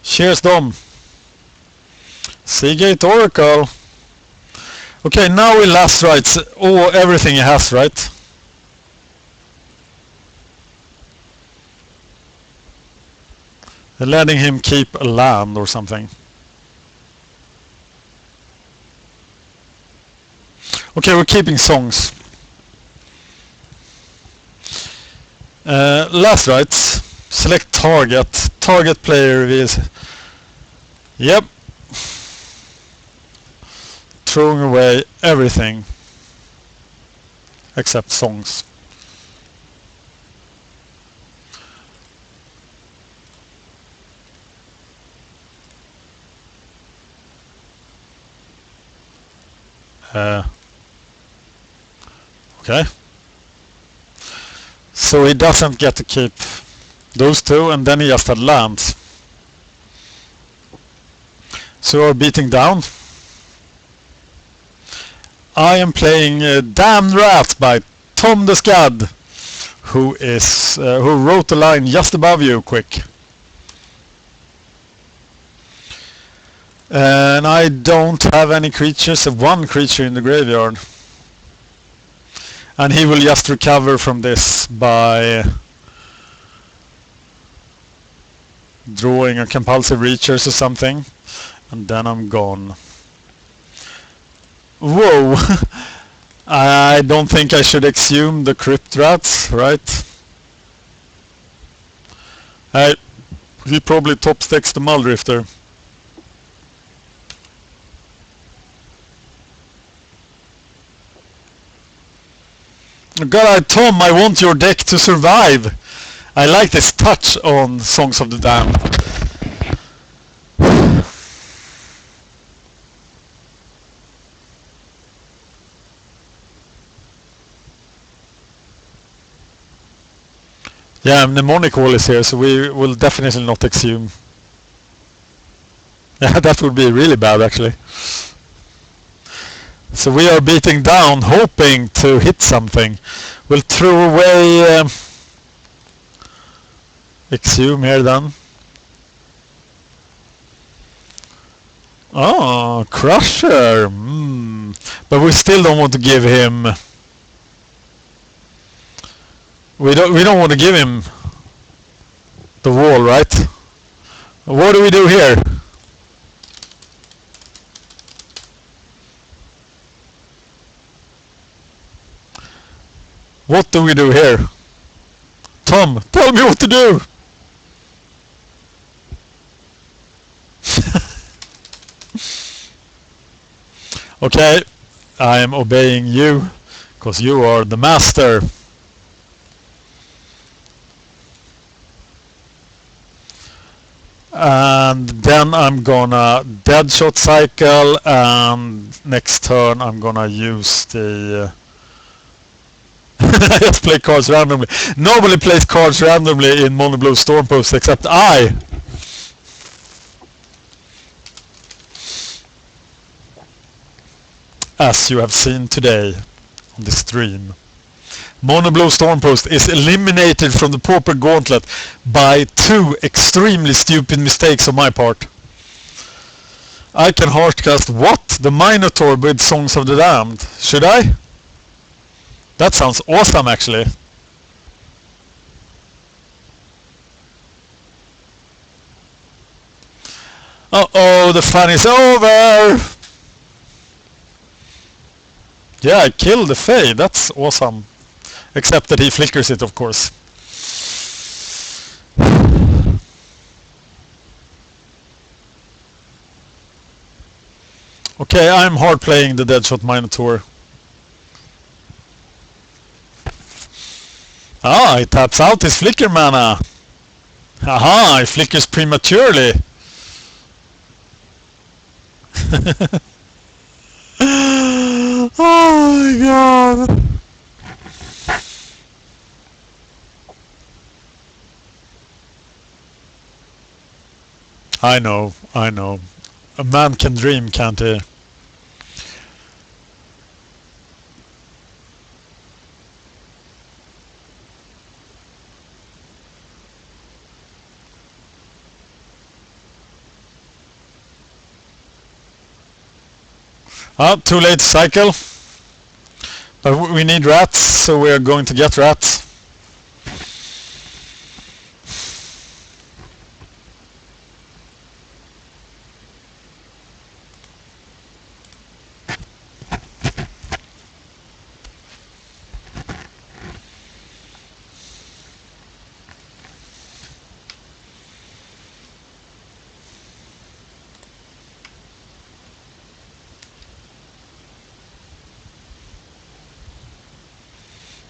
cheers, Dom. Seagate Oracle. Okay, now we last rites everything he has, right? Letting him keep a land or something. Okay, we're keeping songs. Last rights. Select target. Target player is... Yep. Throwing away everything. Except songs. Okay. So he doesn't get to keep those two, and then he just had lands. So we're beating down. I am playing Damned Wrath by Tom the Scud, who wrote the line just above you, quick. And I don't have any creatures, one creature in the graveyard. And he will just recover from this by drawing a compulsive reachers or something. And then I'm gone. Whoa! I don't think I should exhume the Crypt Rats, right? He probably top stacks the Muldrifter. God, Tom, I want your deck to survive. I like this touch on Songs of the Damned. Yeah, Mnemonic Wall is here, so we will definitely not exhume. Yeah, that would be really bad, actually. So we are beating down, hoping to hit something. We'll throw away... exhume here then. Oh, Crusher! But we still don't want to give him... We don't want to give him the wall, right? What do we do here? What do we do here? Tom, tell me what to do! Okay, I am obeying you, because you are the master. And then I'm gonna Deadshot cycle, and next turn I'm gonna use the... I just play cards randomly. Nobody plays cards randomly in Mono Blue Stormpost except I. As you have seen today on the stream. Monoblue Stormpost is eliminated from the Pauper Gauntlet by 2 extremely stupid mistakes on my part. I can hardcast what? The Minotaur with Songs of the Damned. Should I? That sounds awesome actually. Uh-oh, the fun is over! Yeah, I killed the Fae. That's awesome. Except that he flickers it, of course. Okay, I'm hard playing the Deadshot Minotaur. Ah, he taps out his flicker mana. Haha, he flickers prematurely. Oh my god. I know. A man can dream, can't he? Too late to cycle. But we need rats, so we are going to get rats.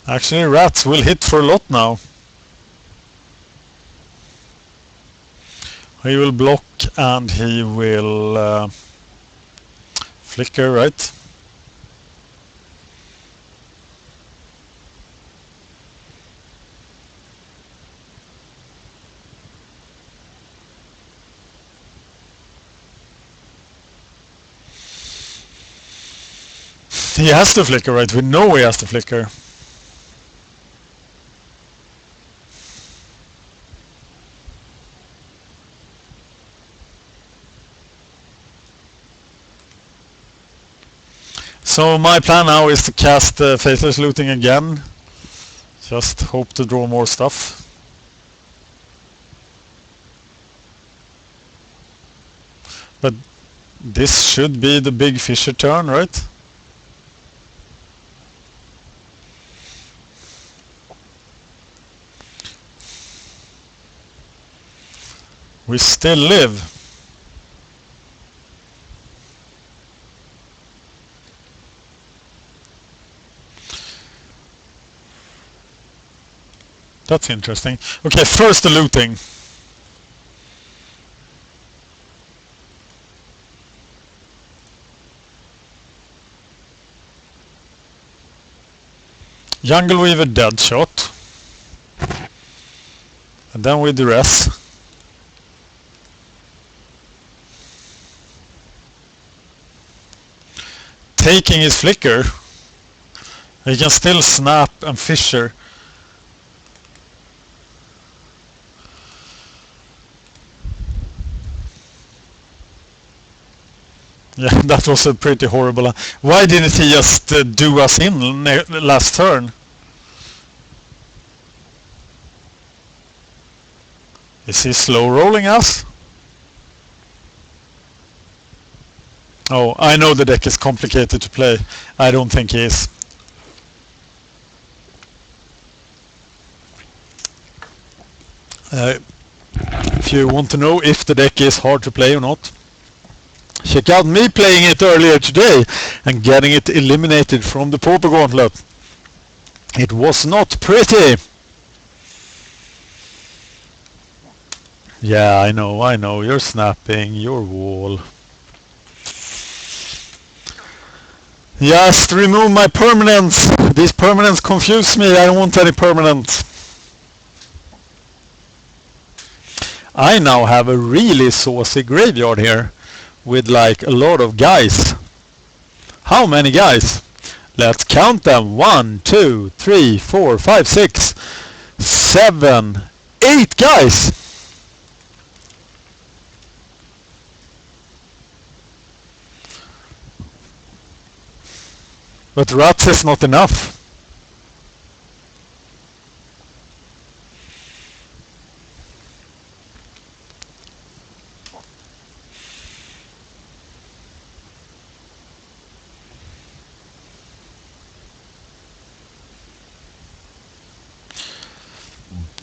Actually, rats will hit for a lot now. He will block and he will flicker, right? He has to flicker, right? We know he has to flicker. So my plan now is to cast Faithless Looting again. Just hope to draw more stuff. But this should be the big Fisher turn, right? We still live. That's interesting. Okay, first the looting. Jungle Weaver Deadshot. And then we duress. Taking his flicker. He can still snap and Fisher. Yeah, that was a pretty horrible. Why didn't he just do us in last turn? Is he slow rolling us? Oh, I know the deck is complicated to play. I don't think he is. If you want to know if the deck is hard to play or not, check out me playing it earlier today and getting it eliminated from the Pauper Gauntlet. It was not pretty. Yeah, I know. You're snapping your wall. Just remove my permanents. These permanents confuse me. I don't want any permanents. I now have a really saucy graveyard here with like a lot of guys. How many guys? Let's count them. 1, 2, 3, 4, 5, 6, 7, 8 guys. But rats is not enough.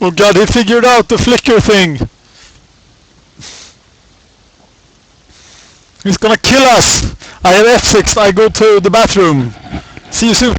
Oh god, he figured out the flicker thing! He's gonna kill us! I have F6, I go to the bathroom. See you soon.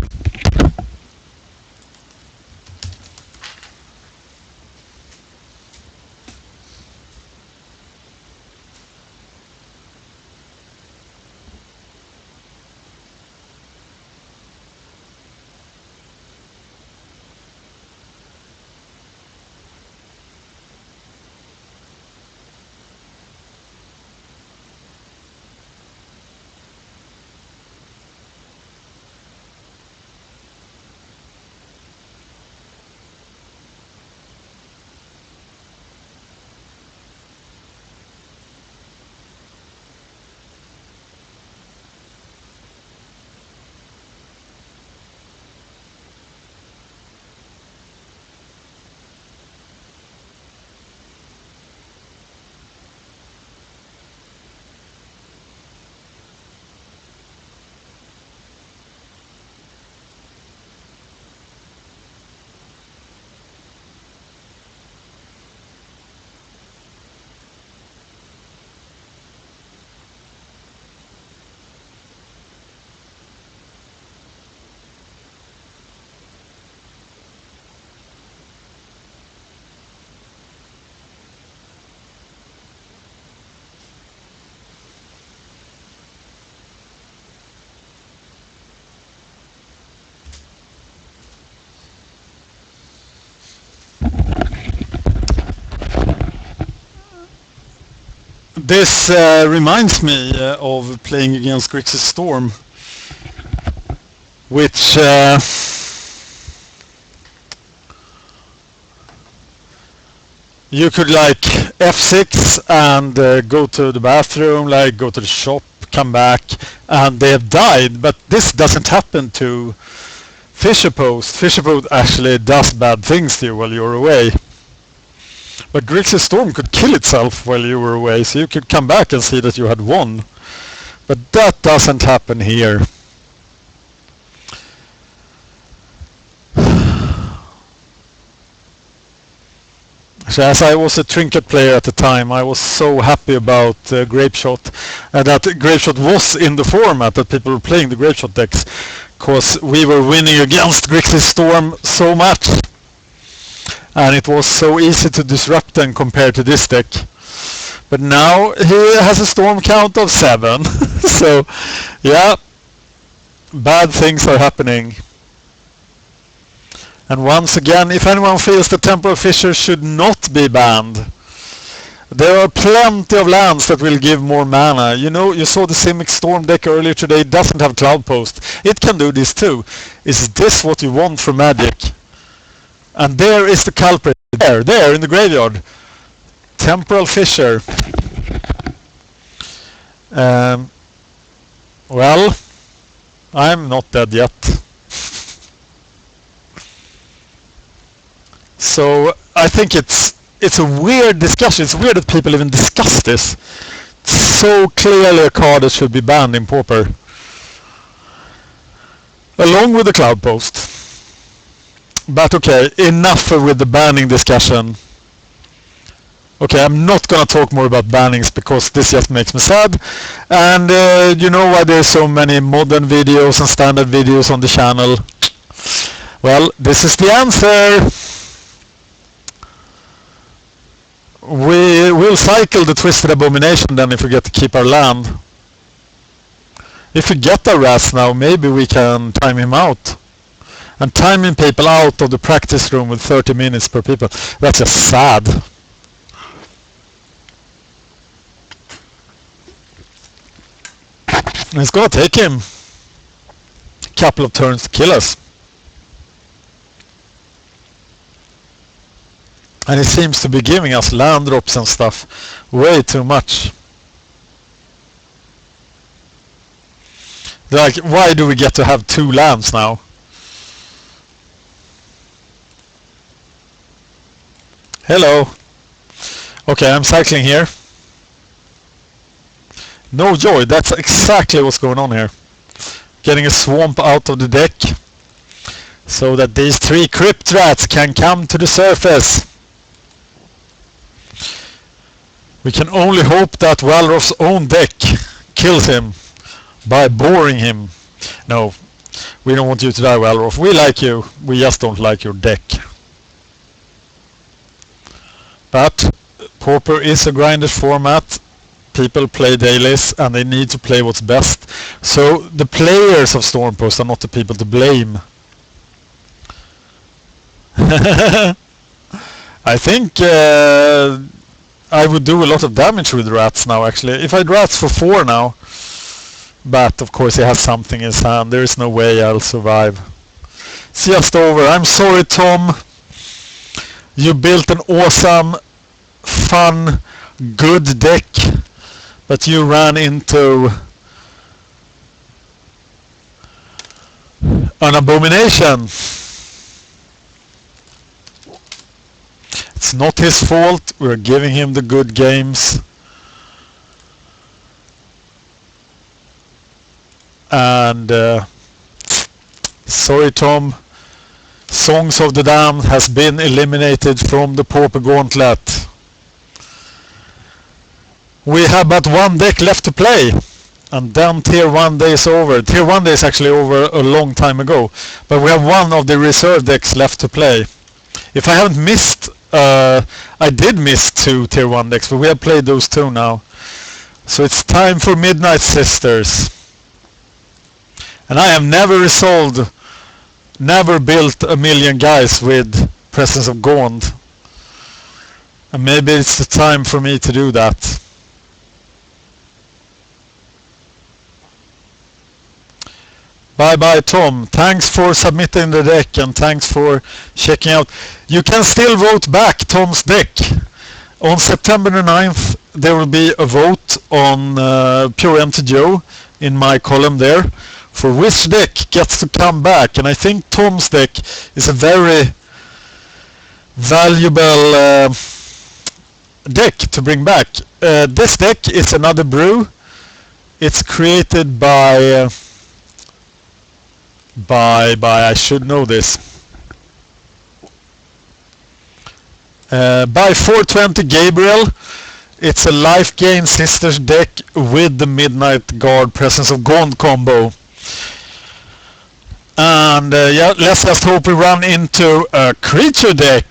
This reminds me of playing against Grixis Storm, which you could like F6 and go to the bathroom, like go to the shop, come back, and they have died. But this doesn't happen to Fisher Post. Fisher Post actually does bad things to you while you're away. But Grixis Storm could kill itself while you were away, so you could come back and see that you had won. But that doesn't happen here. So as I was a trinket player at the time, I was so happy about Grapeshot, that Grapeshot was in the format, that people were playing the Grapeshot decks, because we were winning against Grixis Storm so much. And it was so easy to disrupt them compared to this deck. But now he has a storm count of 7. So, yeah, bad things are happening. And once again, if anyone feels the Temporal Fissure should not be banned, there are plenty of lands that will give more mana. You know, you saw the Simic Storm deck earlier today. It doesn't have Cloud Post. It can do this too. Is this what you want from Magic? And there is the culprit, there in the graveyard. Temporal Fissure. Well, I'm not dead yet. So I think it's a weird discussion. It's weird that people even discuss this. It's so clearly a card that should be banned in Pauper. Along with the Cloud Post. But okay, enough with the banning discussion. Okay, I'm not gonna talk more about bannings because this just makes me sad. And you know why there's so many modern videos and standard videos on the channel? Well, this is the answer. We will cycle the Twisted Abomination then if we get to keep our land. If we get our Raz now, maybe we can time him out. And timing people out of the practice room with 30 minutes per people, that's just sad. It's gonna take him couple of turns to kill us. And he seems to be giving us land drops and stuff way too much. Like, why do we get to have 2 lands now? Hello. Okay, I'm cycling here. No joy, that's exactly what's going on here. Getting a swamp out of the deck so that these 3 crypt rats can come to the surface. We can only hope that Walroth's own deck kills him by boring him. No, we don't want you to die, Walroth. We like you, we just don't like your deck. But Pauper is a grinded format. People play dailies and they need to play what's best. So the players of Stormpost are not the people to blame. I think I would do a lot of damage with rats now, actually. If I had rats for 4 now, but of course he has something in his hand. There is no way I'll survive. It's just over. I'm sorry, Tom. You built an awesome, fun, good deck, but you ran into an abomination. It's not his fault. We're giving him the good games. And sorry, Tom. Songs of the Damned has been eliminated from the Pauper Gauntlet. We have but 1 deck left to play, and then Tier 1 day is over. Tier 1 day is actually over a long time ago, but we have 1 of the reserve decks left to play. If I haven't missed, I did miss 2 Tier 1 decks, but we have played those 2 now. So it's time for Midnight Sisters. And I have never resolved, never built a million guys with Presence of Gaunt. And maybe it's the time for me to do that. Bye bye, Tom. Thanks for submitting the deck and thanks for checking out. You can still vote back Tom's deck. On September the 9th there will be a vote on Pure Empty Joe in my column there for which deck gets to come back, and I think Tom's deck is a very valuable deck to bring back. This deck is another brew. It's created by I should know this. By 420 Gabriel. It's a life gain sisters deck with the Midnight Guard Presence of Gaunt combo. And yeah, let's just hope we run into a creature deck.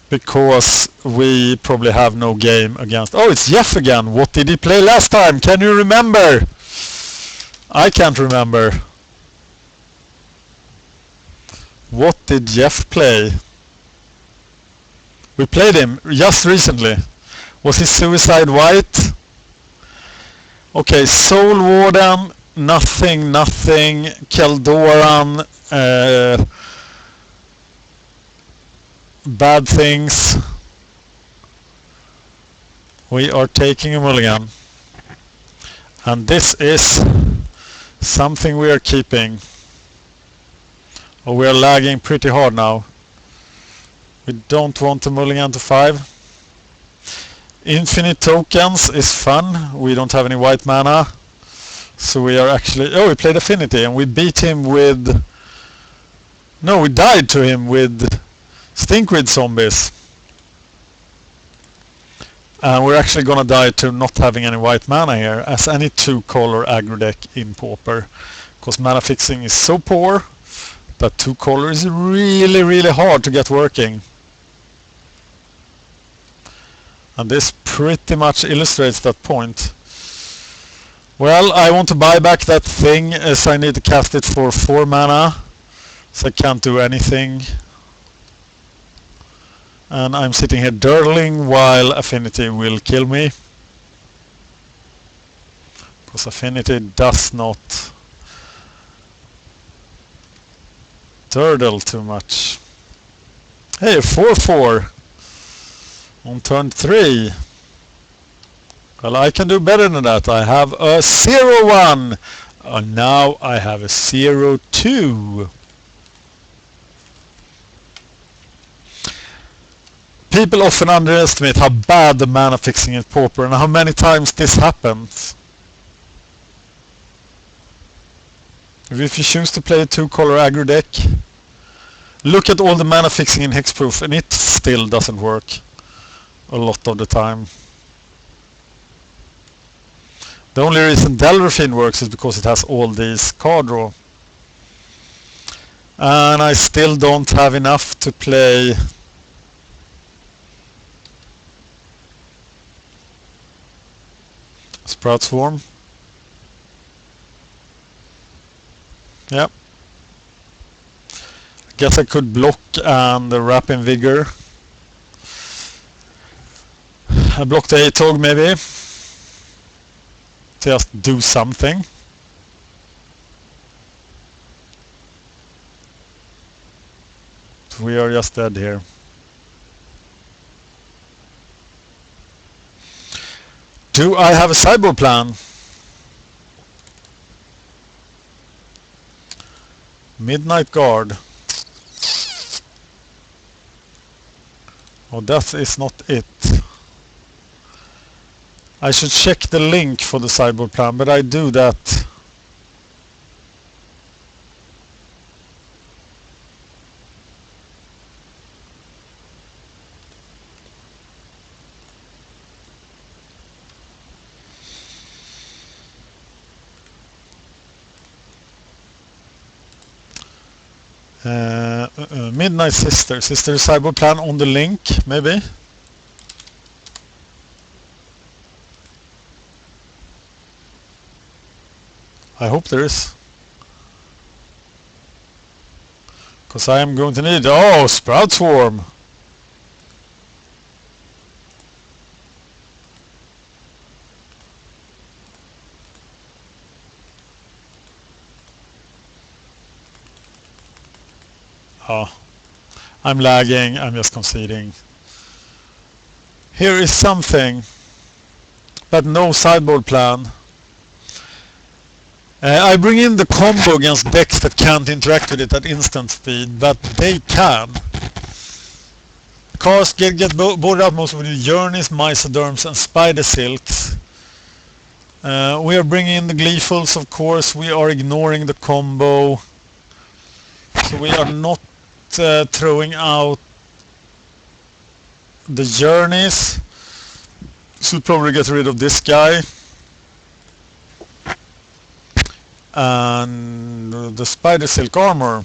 Because we probably have no game against... Oh, it's Jeff again. What did he play last time? Can you remember? I can't remember. What did Jeff play? We played him just recently. Was he Suicide White? Okay, Soul Warden, nothing, Keldoran, bad things. We are taking a mulligan. And this is something we are keeping. Oh, we are lagging pretty hard now. We don't want to mulligan to 5. Infinite tokens is fun. We don't have any white mana. So we are actually... Oh, we played Affinity and we beat him with... No, we died to him with Stinkweed zombies. And we're actually gonna die to not having any white mana here as any 2-color aggro deck in Pauper. Because mana fixing is so poor that 2-color is really hard to get working. And this pretty much illustrates that point. Well, I want to buy back that thing as I need to cast it for 4 mana. So I can't do anything. And I'm sitting here dirtling while Affinity will kill me. because Affinity does not turtle too much. Hey, 4-4 on turn 3. Well, I can do better than that. I have a 0-1. And now I have a 0-2. People often underestimate how bad the mana fixing is Pauper and how many times this happens. If you choose to play a 2-color aggro deck, look at all the mana fixing in Hexproof and it still doesn't work a lot of the time. The only reason DelverFiend works is because it has all these card draw. And I still don't have enough to play Sprout Swarm. Yep. I guess I could block and wrap in Vigor. I blocked the ATOG maybe. Just do something. We are just dead here. Do I have a sideboard plan? Midnight Guard. Oh, that is not it. I should check the link for the sideboard plan, but I do that. Midnight Sisters. Is there a sideboard plan on the link? Maybe. I hope there is. Because I am going to need... Oh, Sprout Swarm! Oh, I'm lagging, I'm just conceding. Here is something, but no sideboard plan. I bring in the combo against decks that can't interact with it at instant speed, but they can. Cards get boarded out most with Journeys, Mysoderms and Spider Silks. We are bringing in the Gleefuls, of course. We are ignoring the combo. So we are not throwing out the Journeys. Should probably get rid of this guy. And the Spider Silk Armor.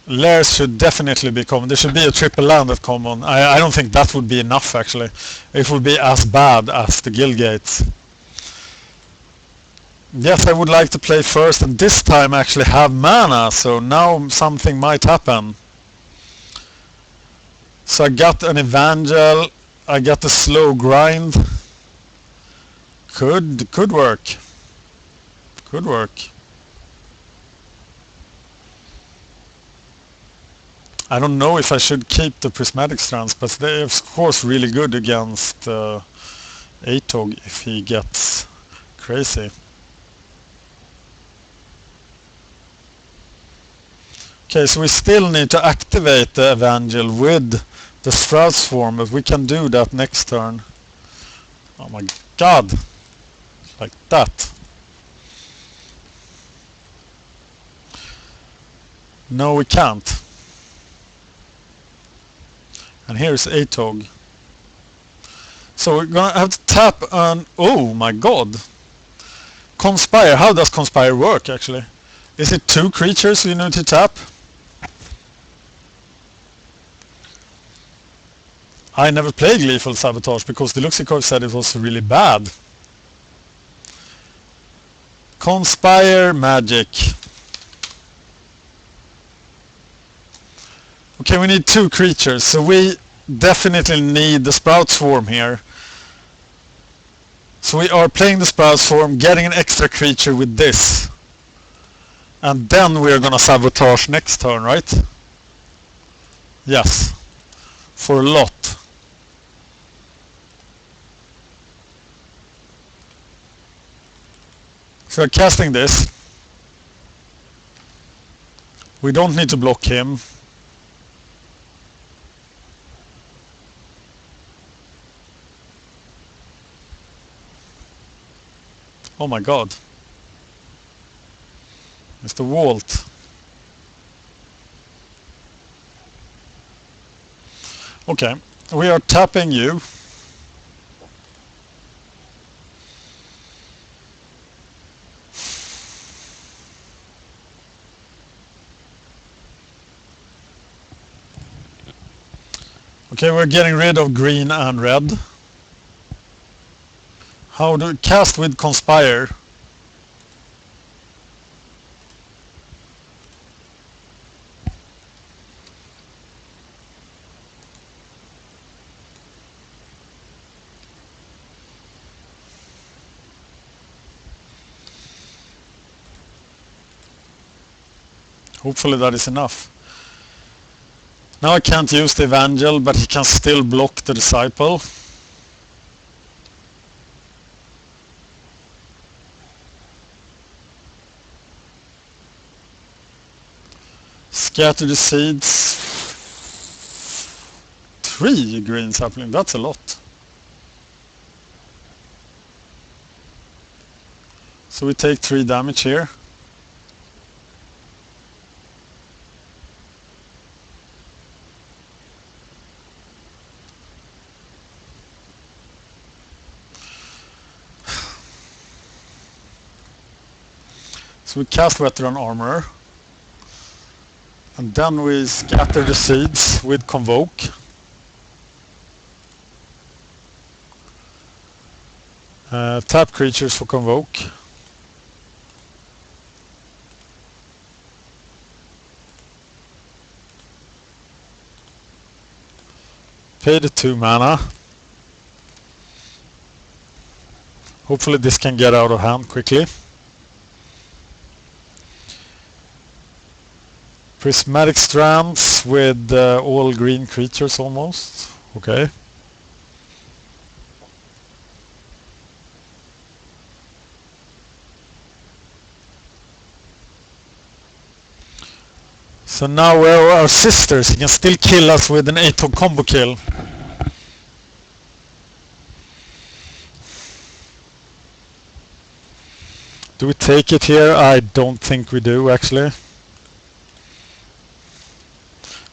Lairs should definitely be common. There should be a triple land at common. I don't think that would be enough actually. It would be as bad as the Guildgates. Yes, I would like to play first and this time actually have mana, so now something might happen. So I got an Evangel, I got the slow grind. Could work. Could work. I don't know if I should keep the Prismatic Strands, but they're of course really good against ATOG if he gets crazy. Okay, so we still need to activate the Evangel with the Sprout Swarm, but we can do that next turn. Oh my god! Like that. No, we can't. And here's ATOG. So we're gonna have to tap on... Oh my god! Conspire. How does Conspire work actually? Is it 2 creatures you need to tap? I never played Gleeful Sabotage because the Luxicor said it was really bad. Conspire Magic. Okay, we need 2 creatures, so we definitely need the Sprout Swarm here. So we are playing the Sprouse form, getting an extra creature with this. And then we are gonna sabotage next turn, right? Yes. For a lot. So we're casting this. We don't need to block him. Oh my god. Mr. Walt. Okay, we are tapping you. Okay, we're getting rid of green and red. How do we cast with Conspire? Hopefully that is enough. Now I can't use the Evangel, but he can still block the Disciple. Scatter the seeds. 3 green sapling, that's a lot. So we take 3 damage here. So we cast Veteran Armor. And then we scatter the seeds with Convoke. Tap creatures for Convoke. Pay the 2 mana. Hopefully this can get out of hand quickly. Prismatic Strands with all green creatures almost. Okay. So now we're our sisters. He can still kill us with an 8-hog combo kill. Do we take it here? I don't think we do actually.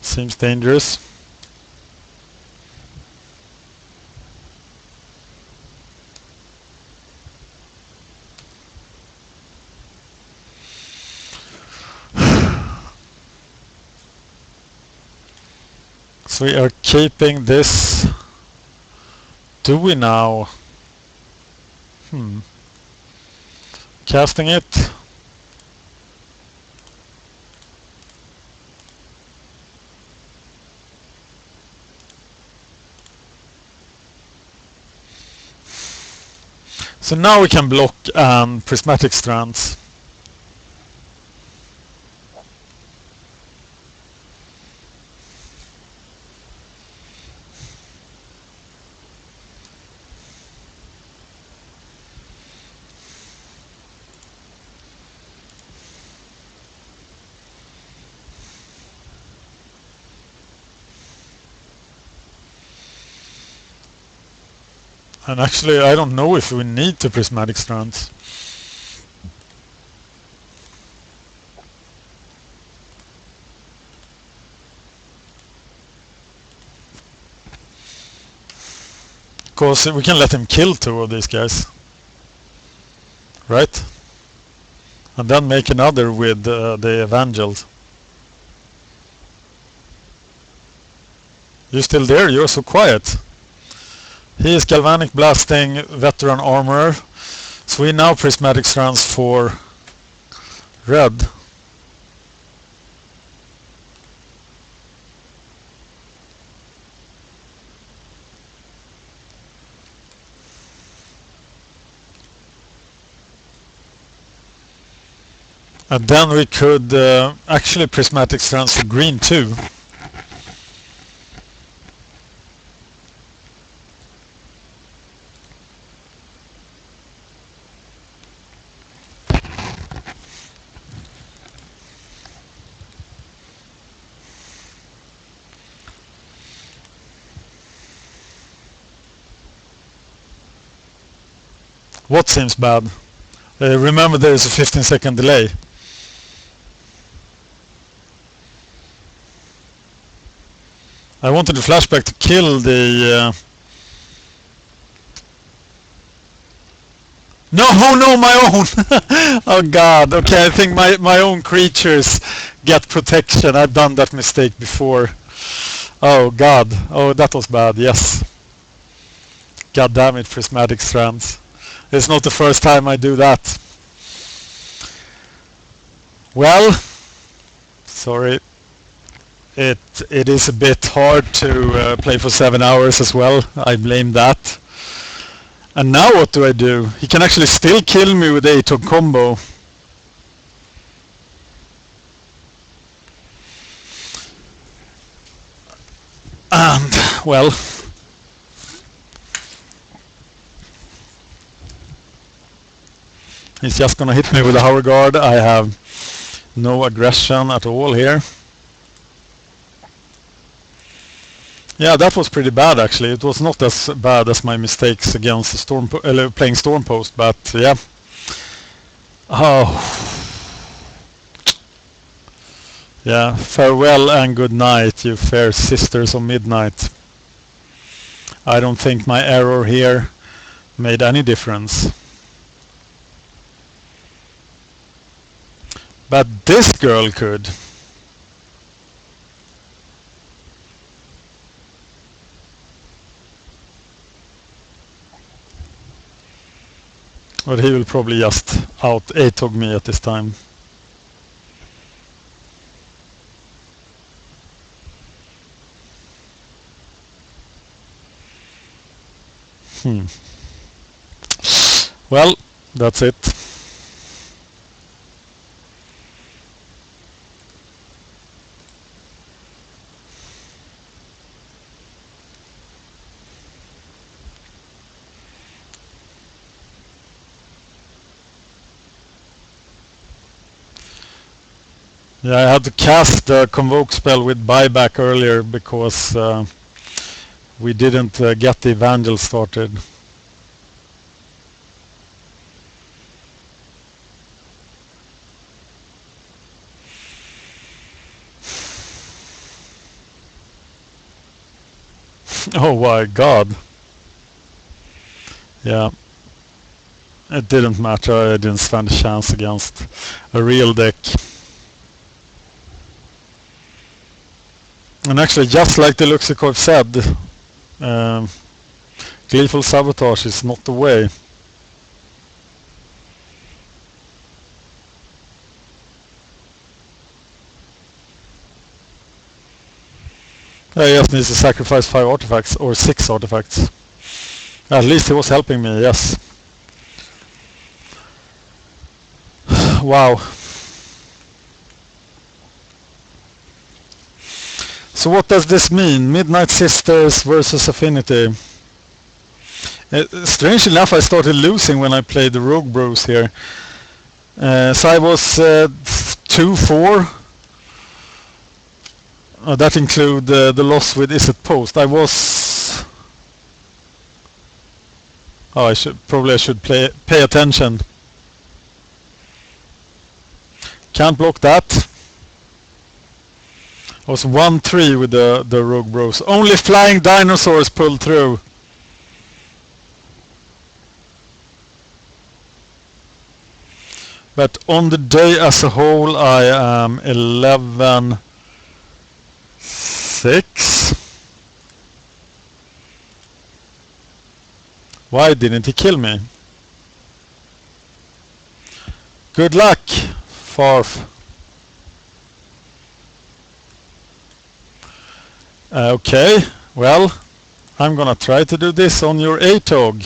Seems dangerous. So we are keeping this. Do we now? Casting it. So now we can block Prismatic Strands. And actually I don't know if we need to Prismatic Strands. Because we can let him kill 2 of these guys. Right? And then make another with the Evangels. You still there? You're so quiet. He is Galvanic Blasting, Veteran Armor. So we now Prismatic Strands for red. And then we could actually prismatic strands for green too. What seems bad? Remember there is a 15-second delay. I wanted the flashback to kill the... No, my own! Oh god, okay, I think my own creatures get protection. I've done that mistake before. Oh god, oh that was bad, yes. God damn it, prismatic strands. It's not the first time I do that. Well, sorry. It is a bit hard to play for 7 hours as well. I blame that. And now what do I do? He can actually still kill me with the 8-hog combo. And, well... He's just gonna hit me with a Hover Guard. I have no aggression at all here. Yeah, that was pretty bad actually. It was not as bad as my mistakes against the playing Stormpost, but yeah. Oh. Yeah, farewell and good night, you fair sisters of midnight. I don't think my error here made any difference. But this girl could. But he will probably just out 8-hog me at this time. Well, that's it. Yeah, I had to cast the Convoke spell with buyback earlier because we didn't get the Evangel started. Oh my god. Yeah. It didn't matter, I didn't stand a chance against a real deck. And actually, just like the Luxicor said, Gleeful Sabotage is not the way. I just need to sacrifice 5 artifacts, or 6 artifacts. At least he was helping me, yes. Wow. So what does this mean? Midnight Sisters versus Affinity. Strangely enough, I started losing when I played the Rogue Bros here. So I was 2-4. That include the loss with Izzet Post. I was... Oh, I should pay attention. Can't block that. I was 1-3 with the Rogue Bros. Only flying dinosaurs pulled through. But on the day as a whole, I am 11-6. Why didn't he kill me? Good luck, Farf. Okay, well, I'm gonna try to do this on your 8-hog.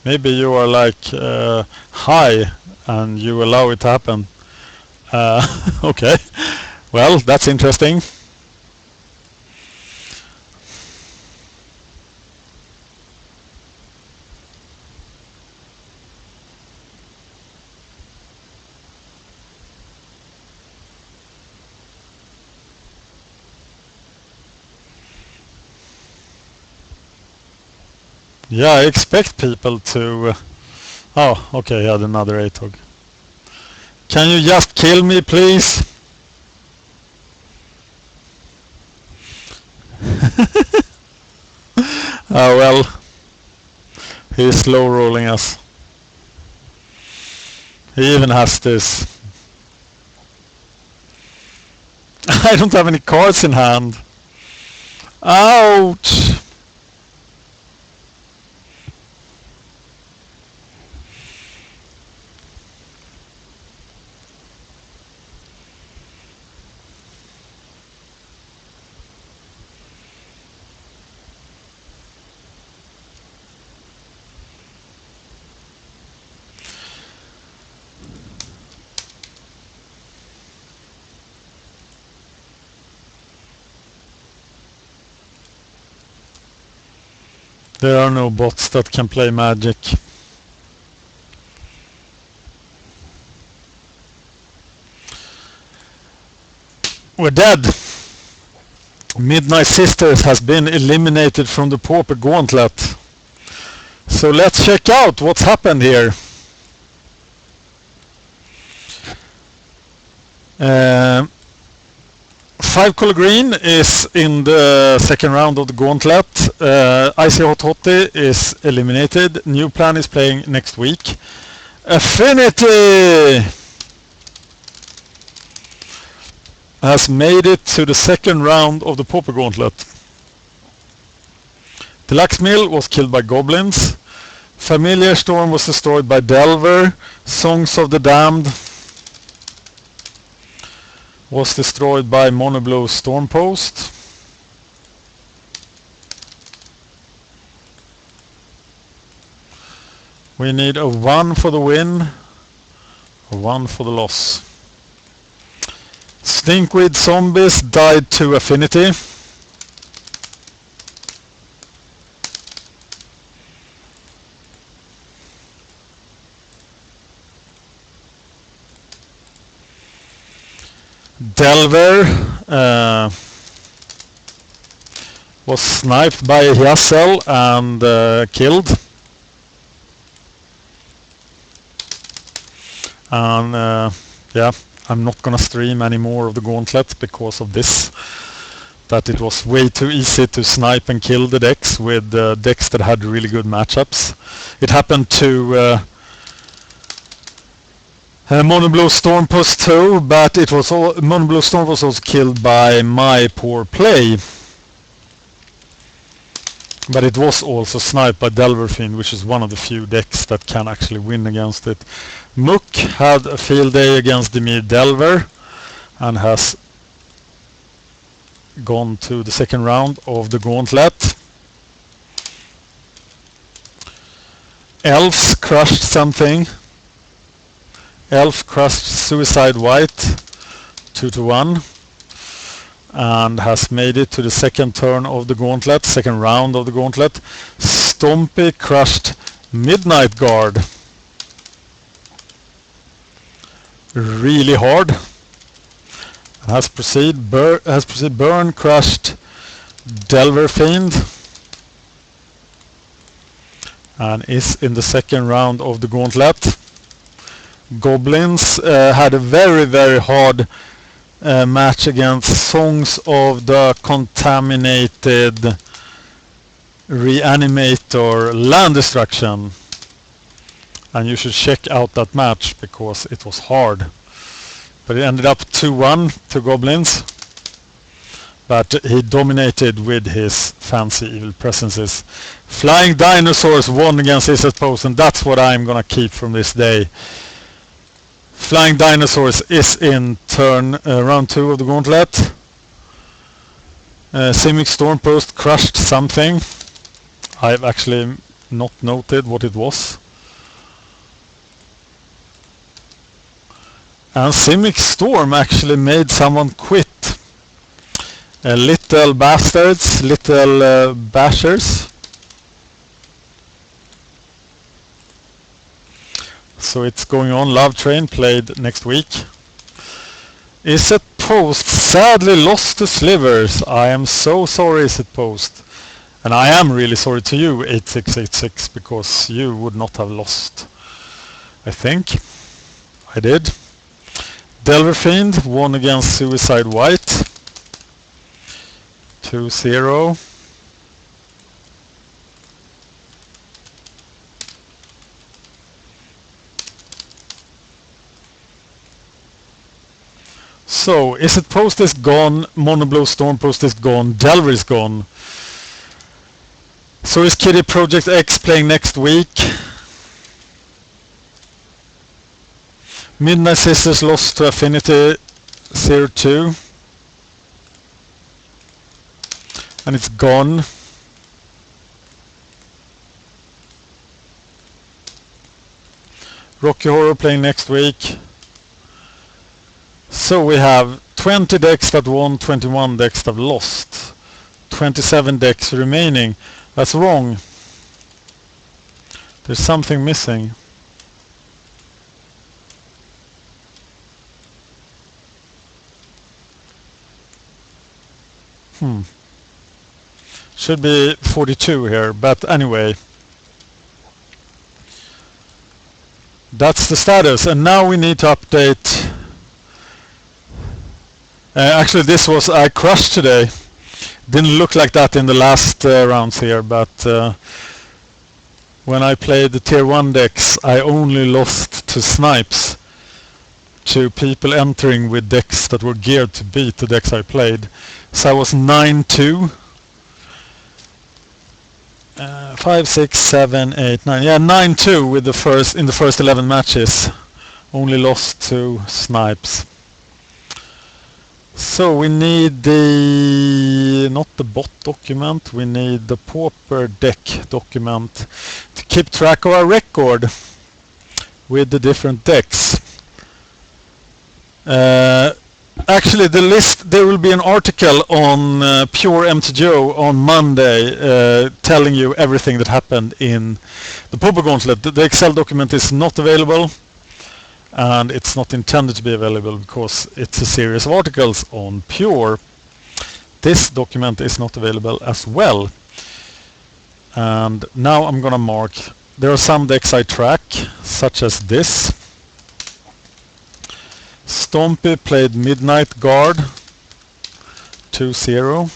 Maybe you are like high and you allow it to happen. Okay, well, that's interesting. Yeah, I expect people to... oh, okay, he had another ATOG. Can you just kill me, please? Oh, well. He's slow rolling us. He even has this. I don't have any cards in hand. Ouch! There are no bots that can play Magic. We're dead. Midnight Sisters has been eliminated from the Pauper Gauntlet. So let's check out what's happened here. 5 color green is in the second round of the Gauntlet. Icy Hot Hottie is eliminated. New Plan is playing next week. Affinity has made it to the second round of the Pauper Gauntlet. Deluxe Mill was killed by Goblins. Familiar Storm was destroyed by Delver. Songs of the Damned was destroyed by Monoblue Stormpost. We need a 1 for the win, a 1 for the loss. Stinkweed Zombies died to Affinity. Delver was sniped by Yassel and killed. And yeah, I'm not gonna stream any more of the Gauntlet because of this. That it was way too easy to snipe and kill the decks with decks that had really good matchups. It happened to Monoblue Stormpost too, but it was all, Monoblue Storm was also killed by my poor play. But it was also sniped by DelverFiend, which is one of the few decks that can actually win against it. Mook had a field day against Demir Delver and has gone to the second round of the Gauntlet. Elves crushed something. Elf crushed Suicide White 2-1 and has made it to the second turn of the Gauntlet, second round of the Gauntlet. Stompy crushed Midnight Guard really hard. Has proceed Burn crushed DelverFiend and is in the second round of the Gauntlet. Goblins had a very hard match against Songs of the Contaminated Reanimator Land Destruction, and you should check out that match because it was hard. But it ended up 2-1 to Goblins, but he dominated with his fancy evil presences. Flying Dinosaurs won against Izzet Post, and that's what I'm gonna keep from this day. Flying Dinosaurs is in round 2 of the Gauntlet. Simic Stormpost crushed something. I've actually not noted what it was. And Simic Storm actually made someone quit. Little bastards, little bashers. So it's going on. Love Train played next week. Izzet Post sadly lost to Slivers. I am so sorry, Izzet Post. And I am really sorry to you, 8686, because you would not have lost. I think. I did. DelverFiend won against Suicide White. 2-0. So, Izzet Post is gone, Monoblue Stormpost is gone, Delver is gone. So is Kitty Project X playing next week. Midnight Sisters lost to Affinity 0-2. And it's gone. Rocky Horror playing next week. So we have 20 decks that won, 21 decks that lost. 27 decks remaining. That's wrong. There's something missing. Should be 42 here, but anyway. That's the status, and now we need to update. Actually, this was I crushed today. Didn't look like that in the last rounds here, but when I played the tier 1 decks, I only lost to snipes, to people entering with decks that were geared to beat the decks I played. So I was 9-2. 5, 6, 7, 8, 9. Yeah, 9-2 with in the first 11 matches. Only lost to snipes. So we need not the bot document, we need the pauper deck document to keep track of our record with the different decks. Actually, the list, there will be an article on Pure MTGO on Monday telling you everything that happened in the pauper Gauntlet. The Excel document is not available. And it's not intended to be available because it's a series of articles on Pure. This document is not available as well. And now I'm gonna mark. There are some decks I track, such as this. Stompy played Midnight Guard 2-0.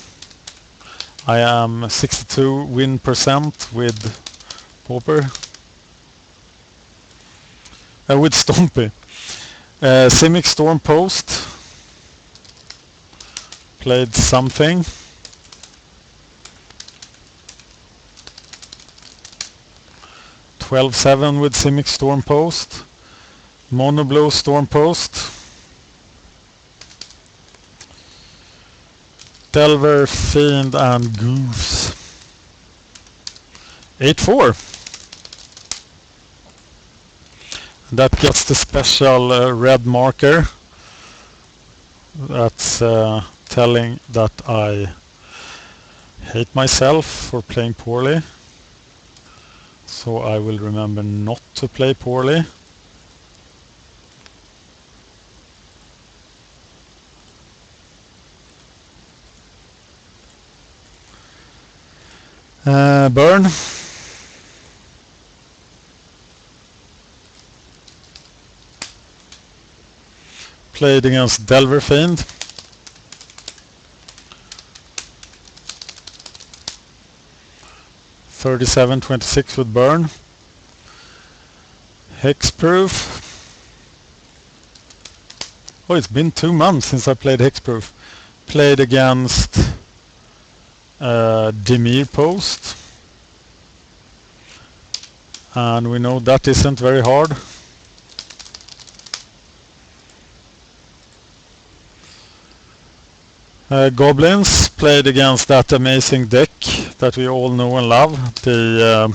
I am 62 win percent with pauper. With Stompy. Simic Stormpost played something. 12-7 with Simic Stormpost. Monoblue Stormpost. DelverFiend and Goose. 8-4. That gets the special red marker. That's telling that I hate myself for playing poorly. So I will remember not to play poorly. Burn. Played against DelverFiend. $37.26 with burn. Hexproof. Oh, it's been 2 months since I played Hexproof. Played against Simic Post. And we know that isn't very hard. Goblins played against that amazing deck that we all know and love, the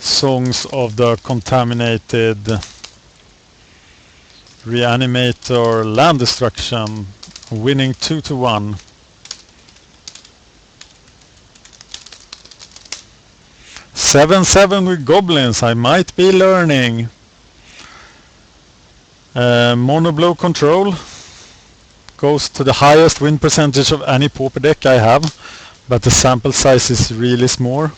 Songs of the Contaminated, Reanimator, Land Destruction, winning 2-1. Seven with Goblins, I might be learning. Mono Blow Control goes to the highest win percentage of any pauper deck I have, but the sample size is really small.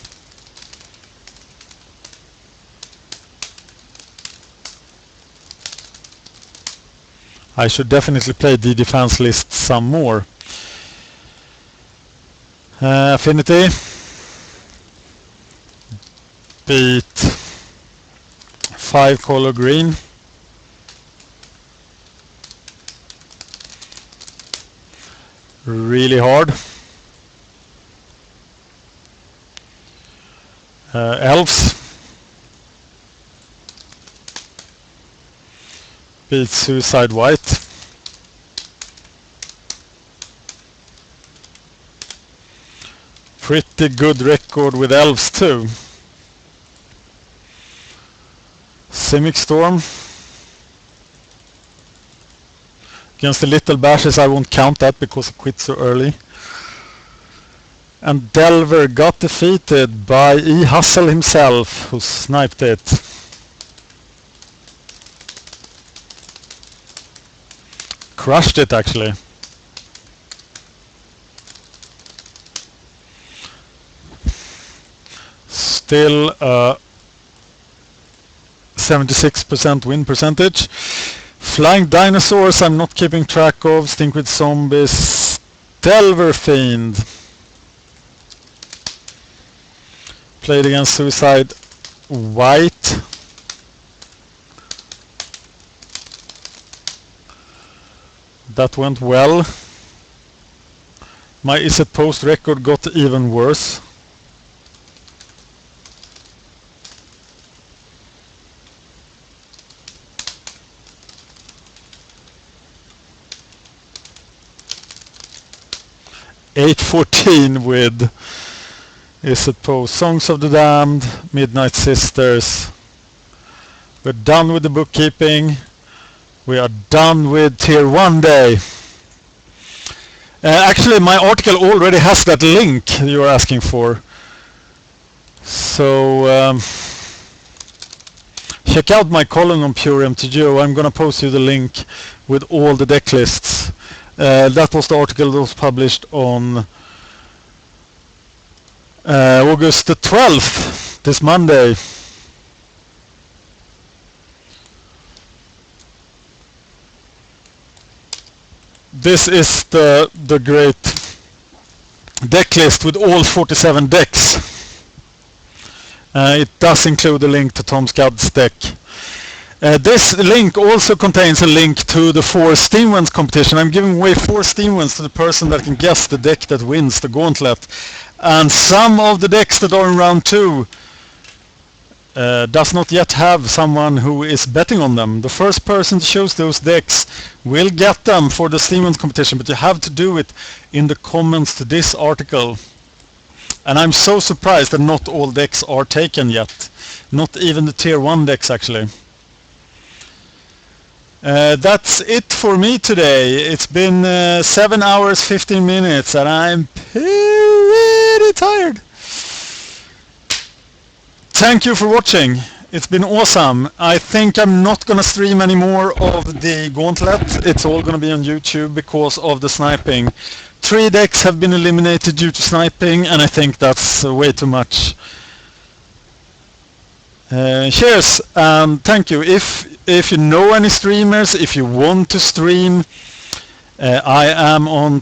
I should definitely play the defense list some more. Affinity beat 5 color green. Really hard. Elves beat Suicide White. Pretty good record with Elves too. Simic Storm against the Little Bashes, I won't count that because I quit so early. And Delver got defeated by E-Hustle himself, who sniped it. Crushed it actually. Still 76% win percentage. Flying Dinosaurs I'm not keeping track of. Stinkweed Zombies. DelverFiend played against Suicide White. That went well. My Izzet Post record got even worse. $8.14 with Izzet Post. Songs of the Damned, Midnight Sisters. We're done with the bookkeeping. We are done with Tier 1 day. Actually, my article already has that link you're asking for. So check out my column on Pure MTGO. I'm gonna post you the link with all the deck lists. That was the article that was published on August the 12th, this Monday. This is the great deck list with all 47 decks. It does include a link to Tom Scott's deck. This link also contains a link to the 4 Steam Wins competition. I'm giving away 4 Steam Wins to the person that can guess the deck that wins the Gauntlet. And some of the decks that are in round 2 does not yet have someone who is betting on them. The first person to choose those decks will get them for the Steam Wins competition, but you have to do it in the comments to this article. And I'm so surprised that not all decks are taken yet. Not even the Tier 1 decks actually. That's it for me today. It's been 7 hours 15 minutes and I'm pretty tired. Thank you for watching. It's been awesome. I think I'm not gonna stream any more of the Gauntlet. It's all gonna be on YouTube because of the sniping. 3 decks have been eliminated due to sniping and I think that's way too much. Cheers and thank you. If you know any streamers, if you want to stream, I am on